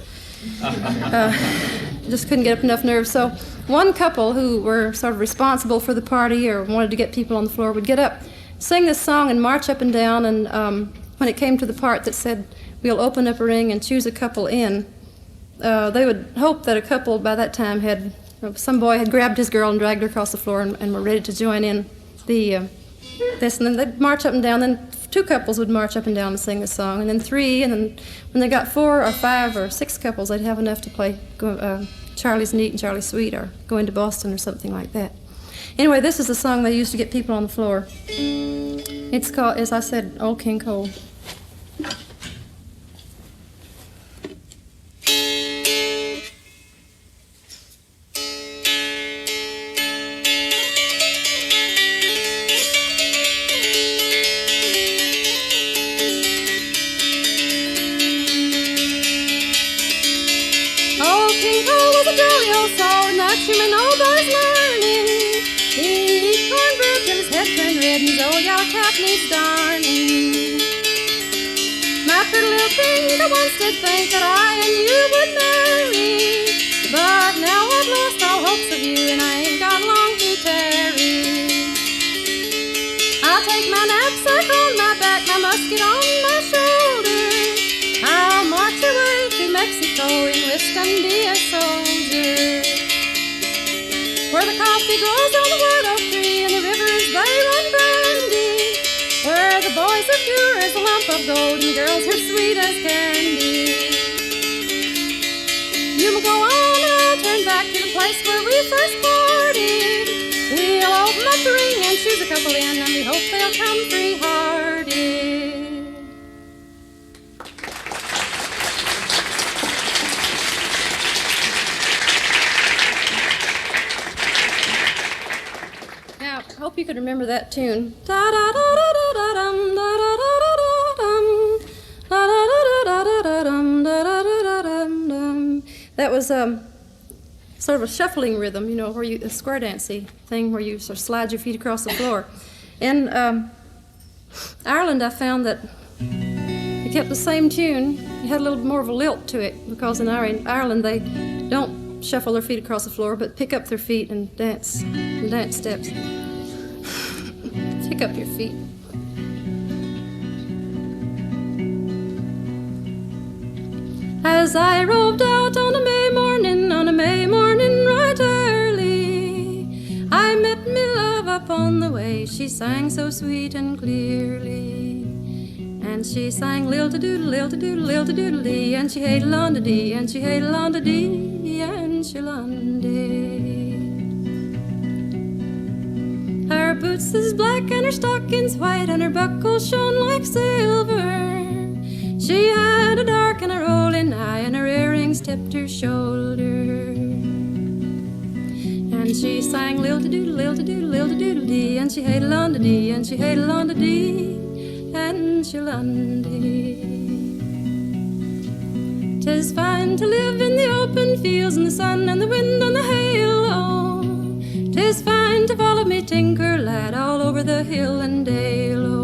just couldn't get up enough nerve. So one couple who were sort of responsible for the party or wanted to get people on the floor would get up, sing this song and march up and down, and when it came to the part that said we'll open up a ring and choose a couple in, they would hope that a couple by that time some boy had grabbed his girl and dragged her across the floor and were ready to join in this, and then they'd march up and down. Then two couples would march up and down and sing the song, and then three, and then when they got 4 or 5 or 6 couples, they'd have enough to play Charlie's Neat and Charlie's Sweet or Go Into Boston or something like that. Anyway, this is the song they used to get people on the floor. It's called, as I said, Old King Cole. You may know boys learning. He eats cornbread till his head turned red, and his old yellow cap needs darning. My pretty little thing, I once did think that I and you would marry, but now I've lost all hopes of you, and I ain't got long to tarry. I'll take my knapsack on my back, my musket on my shoulder. I'll march away to Mexico, enlist and be a soldier. Where the coffee grows on the white oak tree and the rivers they run girls are sweet as candy. You may go on and I'll turn back to the place where we first parted. We'll open up the ring and choose a couple in, and we hope they'll come free-hearted. Now, I hope you could remember that tune. That was sort of a shuffling rhythm, you know, where you, a square dancey thing where you sort of slide your feet across the floor. In Ireland, I found that it kept the same tune. It had a little more of a lilt to it, because in Ireland they don't shuffle their feet across the floor, but pick up their feet and dance steps. Pick up your feet. As I roved out on a May morning right early, I met me love upon the way. She sang so sweet and clearly, and she sang lil-to-doodle, lil-to-doodle, lil-to-doodle-dee, and she hated on the dee, and she hated on the dee, and she dee. Her boots is black and her stockings white, and her buckles shone like silver. She had a dark and a rolling eye, and her earrings tipped her shoulder. And she sang lil-to-doodle, lil-to-doodle, lil-to-doodle-dee, and she hated on the dee, and she hated on the dee, and she dee. 'Tis fine to live in the open fields, in the sun and the wind and the hail, oh. 'Tis fine to follow me, tinker lad, all over the hill and dale, oh.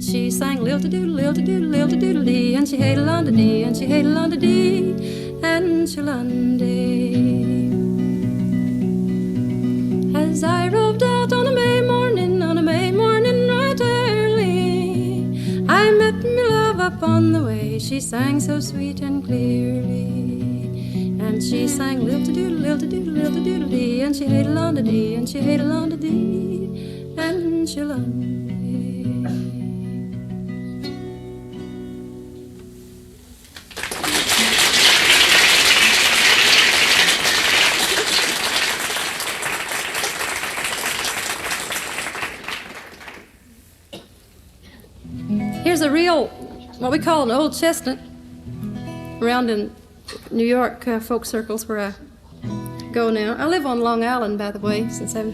She sang lil-to-doodle, lil-to-doodle, lil-to-doodle-dee, and she hated on the dee, and she hated on the dee, and she dee. As I roved out on a May morning right early, I met me love upon the way. She sang so sweet and clearly, and she sang lil-to-doodle, lil-to-doodle, lil-to-doodle-dee, and she hated on the dee, and she hated on the dee, and she dee. Here's a real, what we call an old chestnut, around in New York folk circles where I go now. I live on Long Island, by the way, since I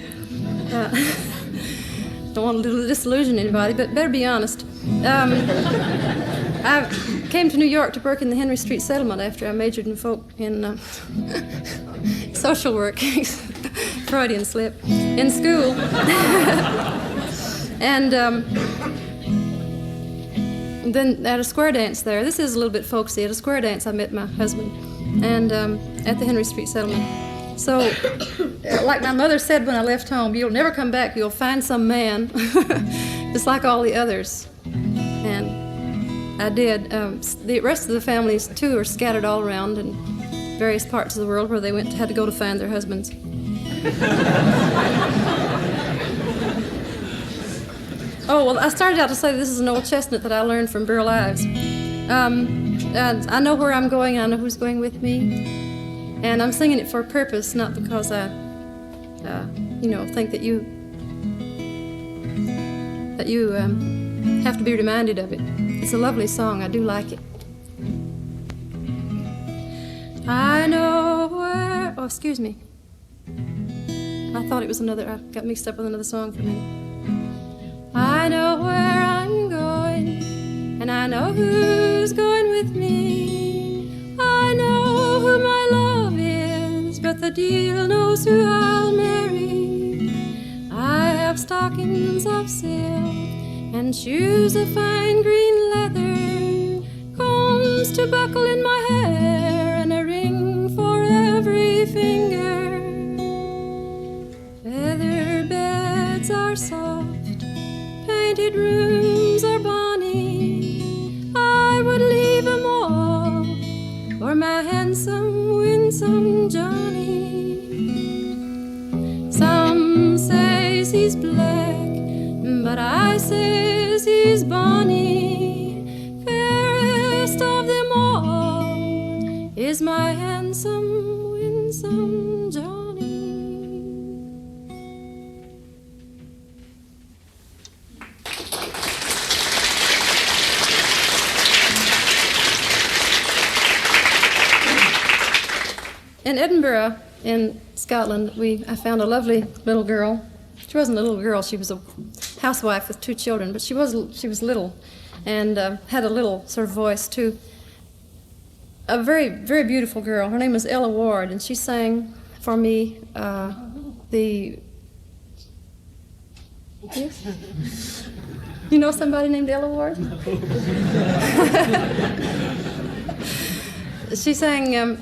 don't want to disillusion anybody, but better be honest. I came to New York to work in the Henry Street Settlement after I majored in social work, Freudian slip, in school. And then at a square dance there, this is a little bit folksy, at a square dance I met my husband, and at the Henry Street Settlement. So, like my mother said when I left home, you'll never come back, you'll find some man, just like all the others. And I did. The rest of the families, too, are scattered all around in various parts of the world where they had to go to find their husbands. Oh, well, I started out to say this is an old chestnut that I learned from Burl Ives. And I know where I'm going, I know who's going with me. And I'm singing it for a purpose, not because I, think that you have to be reminded of it. It's a lovely song, I do like it. I know where, oh, excuse me. I thought it was another, I got mixed up with another song for a minute. I know where I'm going, and I know who's going with me. I know who my love is, but the deal knows who I'll marry. I have stockings of silk and shoes of fine green leather, combs to buckle in my hair, and a ring for every finger. Feather beds are soft, painted rooms are bonny. I would leave 'em all for my handsome, winsome Johnny. Some says he's black, but I says he's bonny. is my handsome, winsome Johnny. In Edinburgh, in Scotland, I found a lovely little girl. She wasn't a little girl, she was a housewife with 2 children, but she was little and had a little sort of voice too. A very, very beautiful girl. Her name was Ella Ward, and she sang for me the... Yes? You know somebody named Ella Ward? No. She sang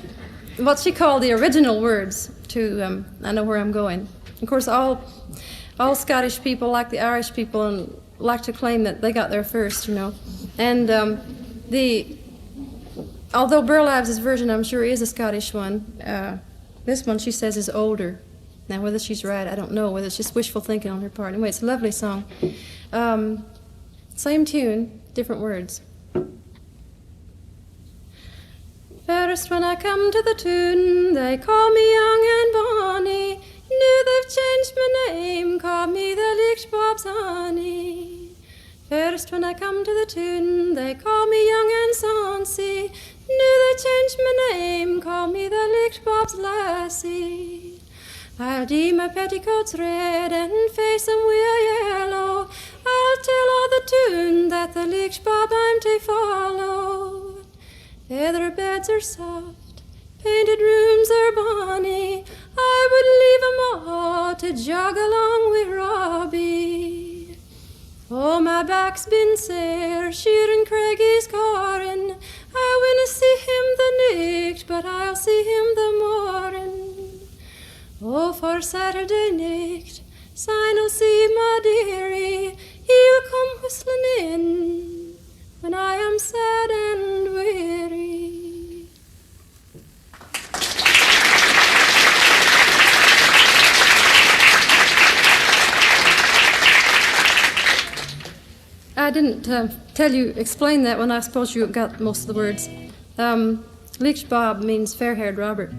what she called the original words to I Know Where I'm Going. Of course, all Scottish people, like the Irish people, and like to claim that they got there first, you know. And although Burl Ives' version, I'm sure, is a Scottish one, this one, she says, is older. Now, whether she's right, I don't know, whether it's just wishful thinking on her part. Anyway, it's a lovely song. Same tune, different words. First, when I come to the tune, they call me young and bonny. Knew they've changed my name, call me the Licht Bob's honey. First, when I come to the tune, they call me young and sonsy. Knew they changed my name, call me the Licht Bob's lassie. I'll dye my petticoats red and face 'em wi' yellow. I'll tell all the tune that the Licht Bob I'm to follow. Feather beds are soft, painted rooms are bonny. I would leave 'em all to jog along with Robbie. Oh, my back's been sore, shearing Craigie's corn. I winna see him the nicht, but I'll see him the morn. Oh, for Saturday nicht, sign'll see my dearie. He'll come whistling in when I am sad and weary. I didn't explain that when I suppose you got most of the words. Licht Bob means fair-haired Robert.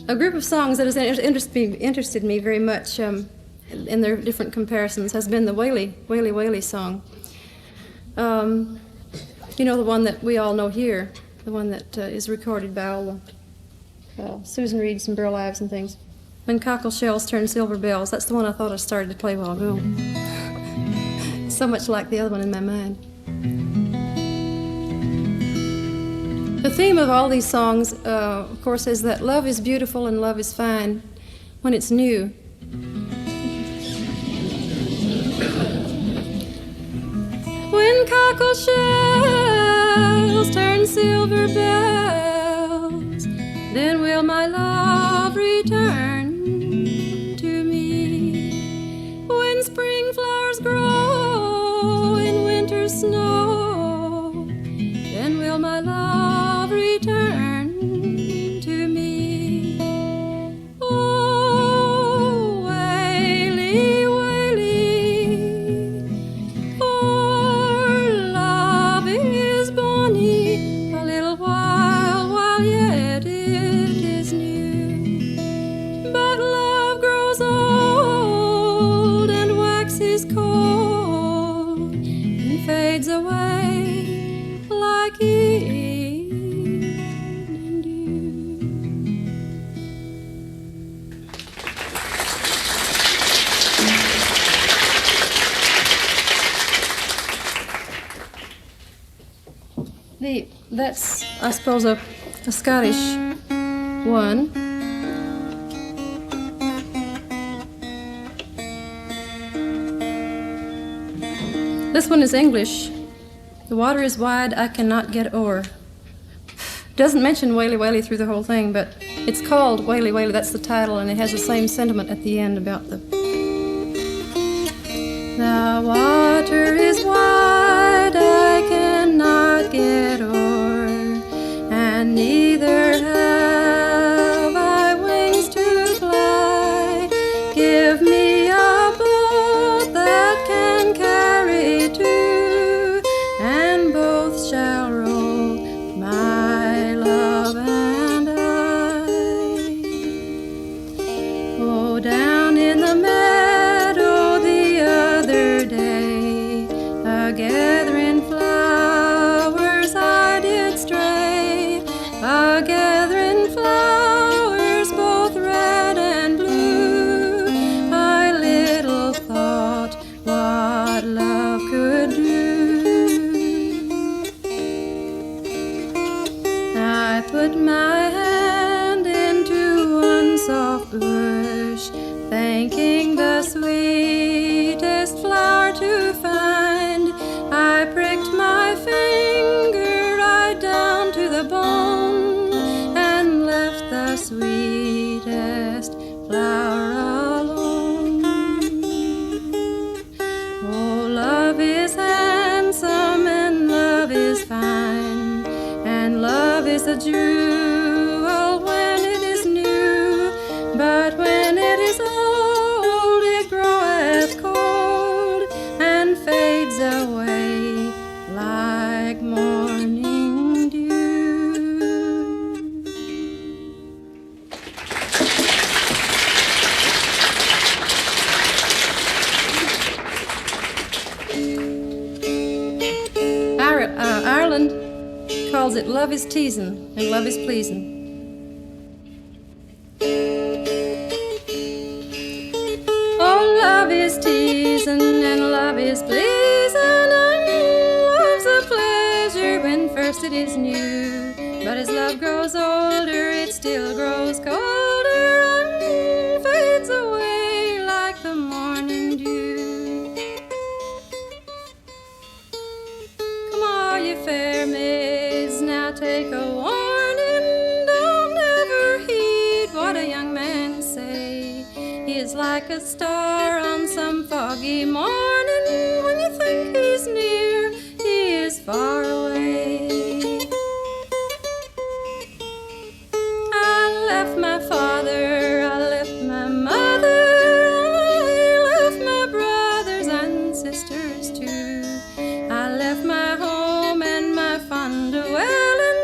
A group of songs that has interested me very much in their different comparisons has been the Wally song. You know, the one that we all know here, the one that is recorded by all the Susan Reeds and Burl Ives and things. When cockle shells turn silver bells, that's the one I thought I started to play a while ago. So much like the other one in my mind. The theme of all these songs, of course, is that love is beautiful and love is fine when it's new. When cockle shells turn silver bells, then will my love return to me. When spring flowers grow in winter snow, then will my love return to me. Oh, Wally, Wally, for love is bonny a little while yet it is new. But love grows old and waxes cold and fades away like evening dew. That's, I suppose, a Scottish one. This one is English. The water is wide, I cannot get o'er. Doesn't mention Wally Wally through the whole thing, but it's called Wally Wally, that's the title, and it has the same sentiment at the end about the water is wide, I cannot get o'er, and neither have I wings to fly. Give me a boat that can carry two, Ireland calls it Love is Teasing and Love is Pleasing. Oh, love is teasing and love is pleasing, and love's a pleasure when first it is new. But as love grows older, it still grows colder and fades away like the morning dew. Come all you fair maids, now take a warning. Don't ever heed what a young man say. He is like a star on some foggy morning. When you think he's near, he is far away. I left my father, I left my mother, I left my brothers and sisters too. I left my home and my fond dwelling,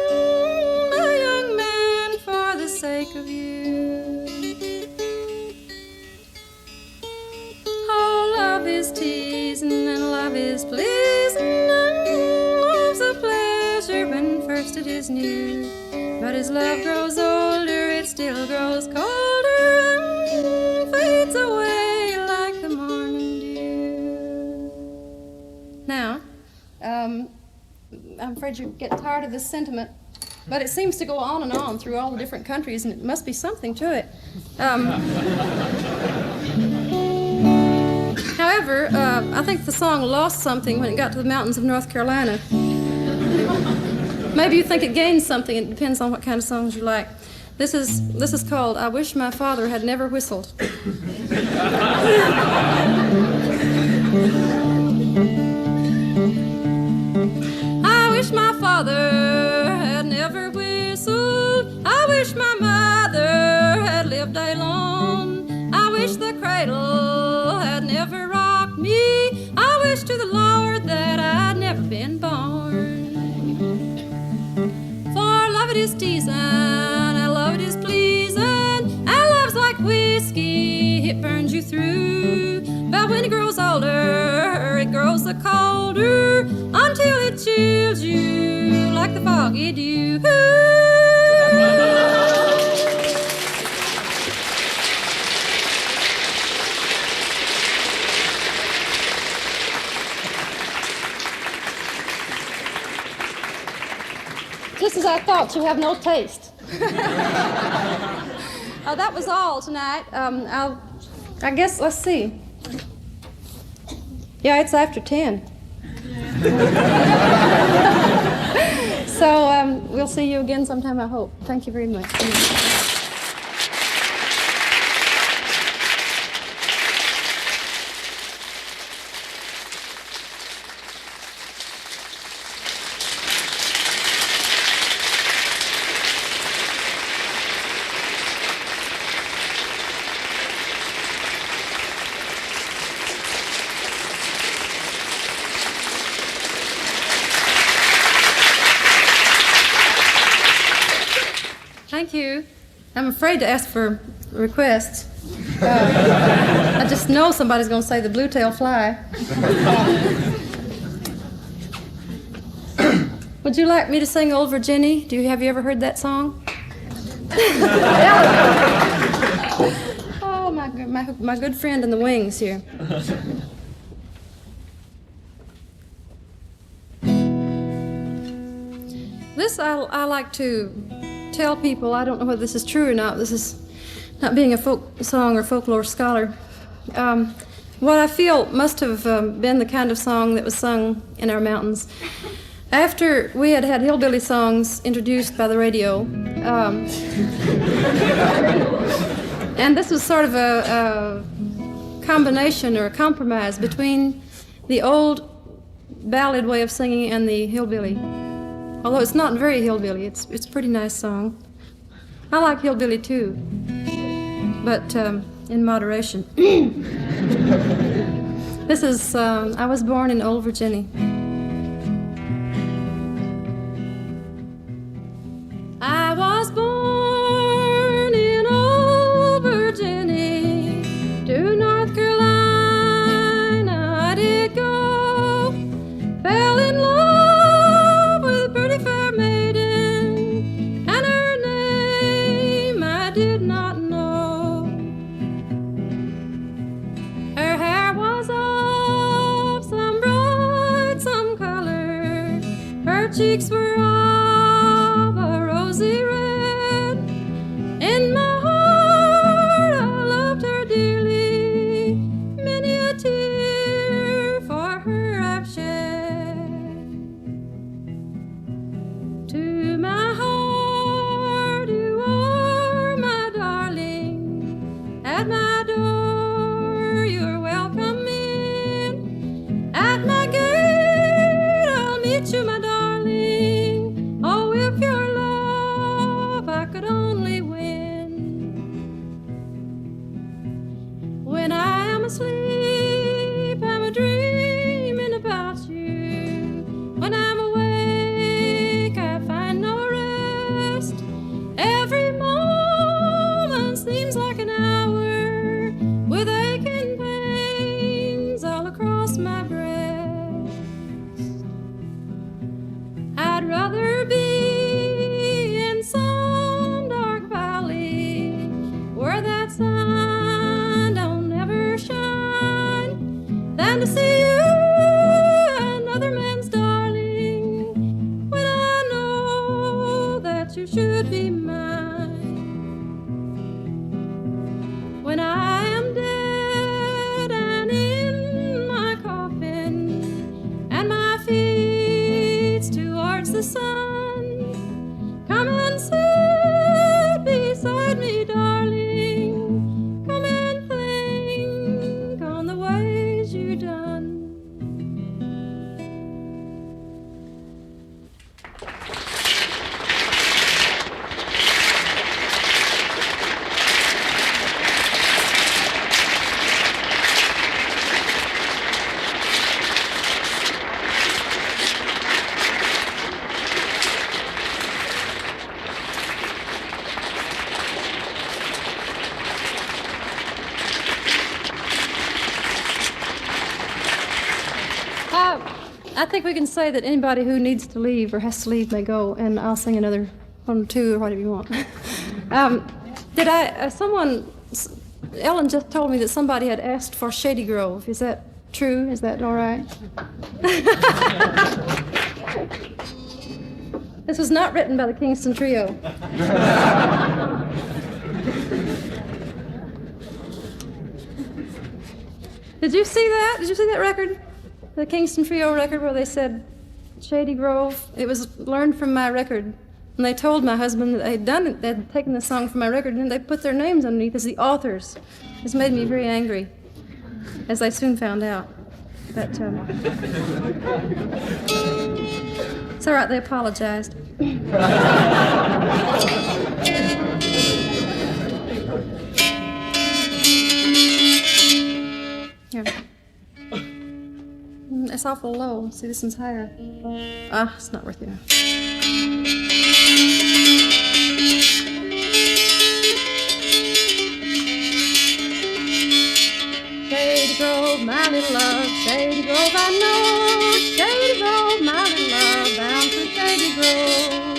my young man, for the sake of you. Oh, love is teasing and love is pleasing, and love's a pleasure when first it is new. But as love grows older, it still grows colder and fades away like the morning dew. Now, I'm afraid you get tired of this sentiment, but it seems to go on and on through all the different countries, and it must be something to it. However, I think the song lost something when it got to the mountains of North Carolina. Maybe you think it gained something. It depends on what kind of songs you like. This is called I Wish My Father Had Never Whistled. I wish my father had never whistled. I wish my mother had lived alone. I wish the cradle had never rocked me. I wish to the Lord that I'd never been born. It is teasing, I love it is pleasing, and love's like whiskey, it burns you through. But when it grows older, it grows the colder, until it chills you like the foggy dew. Just as I thought, you have no taste. That was all tonight. I guess, let's see. Yeah, it's after 10. So we'll see you again sometime, I hope. Thank you very much. Thank you. I'm afraid to ask for requests. I just know somebody's going to say the blue-tailed fly. Would you like me to sing Old Virginny? Have you ever heard that song? Oh, my good friend in the wings here. This I like to tell people. I don't know whether this is true or not. This is not being a folk song or folklore scholar. What I feel must have been the kind of song that was sung in our mountains. After we had hillbilly songs introduced by the radio, and this was sort of a combination or a compromise between the old ballad way of singing and the hillbilly. Although it's not very hillbilly, it's a pretty nice song. I like hillbilly too, but in moderation. This is I Was Born in Old Virginny. I was born in Old Virginny, to North Carolina I did go, fell in love with cheeks were of a rosy red. In my heart I loved her dearly. Many a tear for her I've shed. To my heart you are my darling. At my door you're welcome in. At my gate I'll meet you, my darling. Oh, if your love I could only win. When I am asleep, I'm a dreaming about you. When I'm awake, I find no rest. Every moment seems like an hour, with aching pains all across my breast. I'd rather be in some dark valley where that sun don't ever shine than to see you, another man's darling, when I know that you should be mine. When I am dead and in my coffin, and my feet's towards the sun, come and sit beside me, darling. Come and think on the ways you done. I think we can say that anybody who needs to leave or has to leave may go, and I'll sing another one or two or whatever you want. Ellen just told me that somebody had asked for Shady Grove. Is that true? Is that all right? This was not written by the Kingston Trio. Did you see that? Did you see that record? The Kingston Trio record where they said Shady Grove. It was learned from my record. And they told my husband that they'd done it, they'd taken the song from my record, and they put their names underneath as the authors. This made me very angry, as I soon found out. But it's all right, they apologized. Here. It's awful low. See, this one's higher. It's not worth it. Shady Grove, my little love, Shady Grove, I know. Shady Grove, my little love, bound for Shady Grove.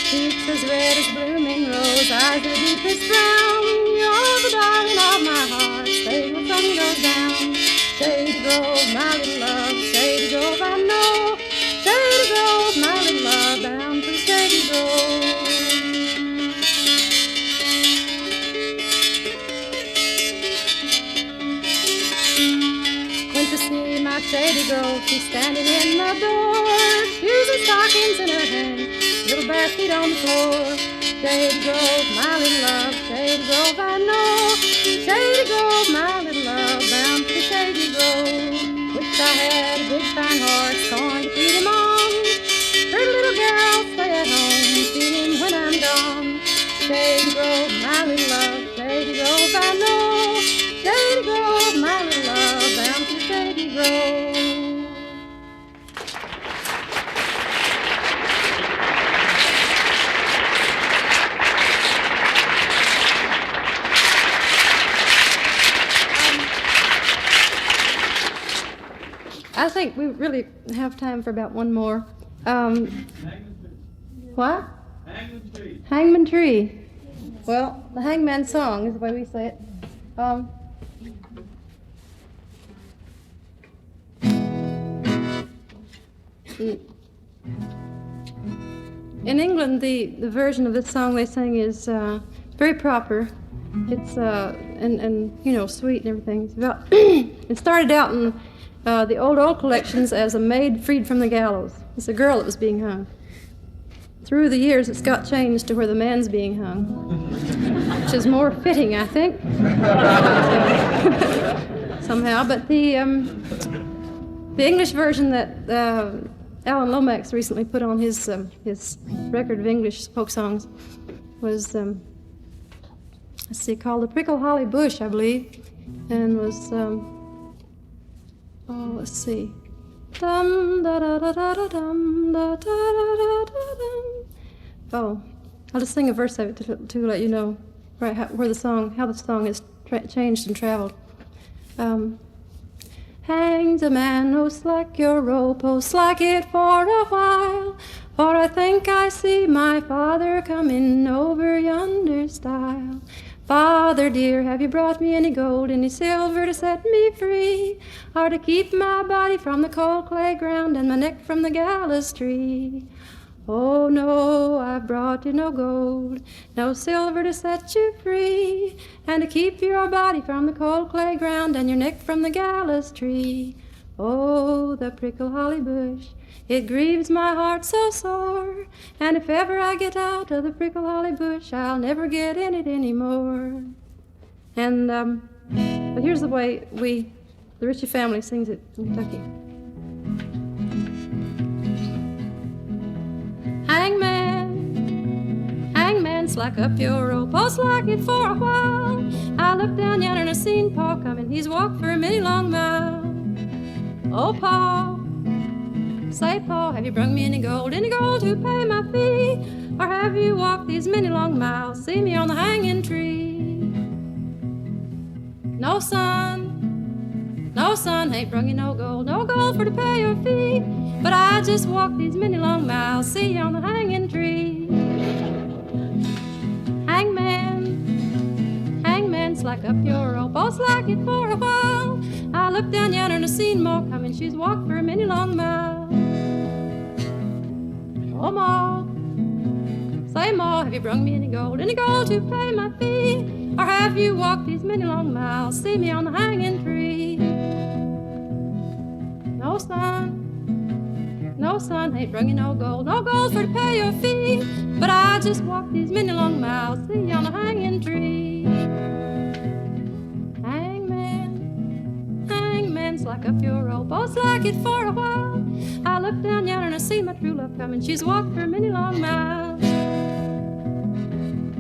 Cheeks as red as blooming rose, eyes the deepest brown. You're the darling of my heart, stay when sun goes down. Shady Grove, my little love, Shady Grove, I know. Shady Grove, my little love, bound for Shady Grove. Went to see my Shady Grove, she's standing in the door, shoes and stockings in her hand, little bare feet on the floor. Shady Grove, my little love, Shady Grove, I know. Shady Grove, my little love, bound for Shady Grove. Wish I had a big fine horse, going to feed him on. Pretty little girl, stay at home, feed him when I'm gone. Shady Grove, my little love, Shady Grove, I know. Shady Grove, my little love, bound for Shady Grove. I think we really have time for about one more. What? Hangman Tree. Hangman Tree. Well, the Hangman Song is the way we say it. In England, the version of this song they sing is very proper. It's and you know, sweet and everything. It's about it started out in the old collections as a maid freed from the gallows. It's a girl that was being hung. Through the years, it's got changed to where the man's being hung, which is more fitting, I think, somehow. But the English version that Alan Lomax recently put on his record of English folk songs was, let's see, called The Prickle Holly Bush, I believe, and was, let's see. Dum da da da da da dum da da da da da dum. Oh, I'll just sing a verse of it to let you know right how the song has changed and traveled. Hangs a man, oh slack your rope, oh slack it for a while, for I think I see my father coming over yonder stile. Father dear, have you brought me any gold, any silver to set me free, or to keep my body from the cold clay ground and my neck from the gallows tree? Oh no, I've brought you no gold, no silver to set you free, and to keep your body from the cold clay ground and your neck from the gallows tree. Oh, the prickle holly bush, it grieves my heart so sore, and if ever I get out of the prickle holly bush, I'll never get in it anymore. And but here's the way the Ritchie family sings it in Kentucky. Hangman, slack up your rope, oh slack it for a while. I looked down yonder and I seen Pa coming, he's walked for a many long mile. Oh Pa, say Pa, have you brung me any gold to pay my fee, or have you walked these many long miles, see me on the hanging tree? No son, ain't brung you no gold for to pay your fee, but I just walked these many long miles, see you on the hanging tree. Hangman, slack up your rope, oh slack it for a while. I looked down yonder and I seen Ma coming, she's walked for a many long mile. Oh Ma, say Ma, have you brung me any gold to pay my fee, or have you walked these many long miles, see me on the hanging tree? No son, ain't brung you no gold for to pay your fee, but I just walked these many long miles, see you on the hanging tree. Hangman, slack up your rope, oh slack it for a while. I looked down yonder and I see my true love coming, she's walked for many long miles.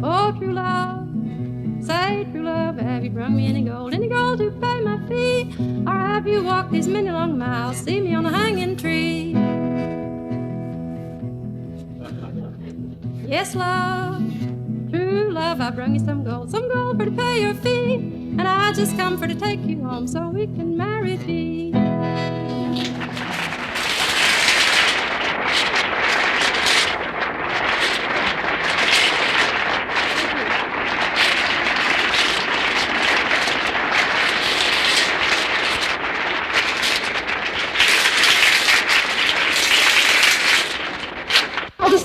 Oh true love, say true love, have you brung me any gold to pay my fee, or have you walked these many long miles, see me on the hanging tree? Yes, love, true love, I brung you some gold for to pay your fee, and I just come for to take you home so we can marry be.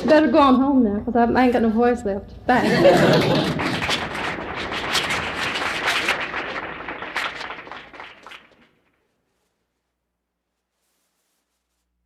Better go on home now, because I ain't got no voice left. Bye.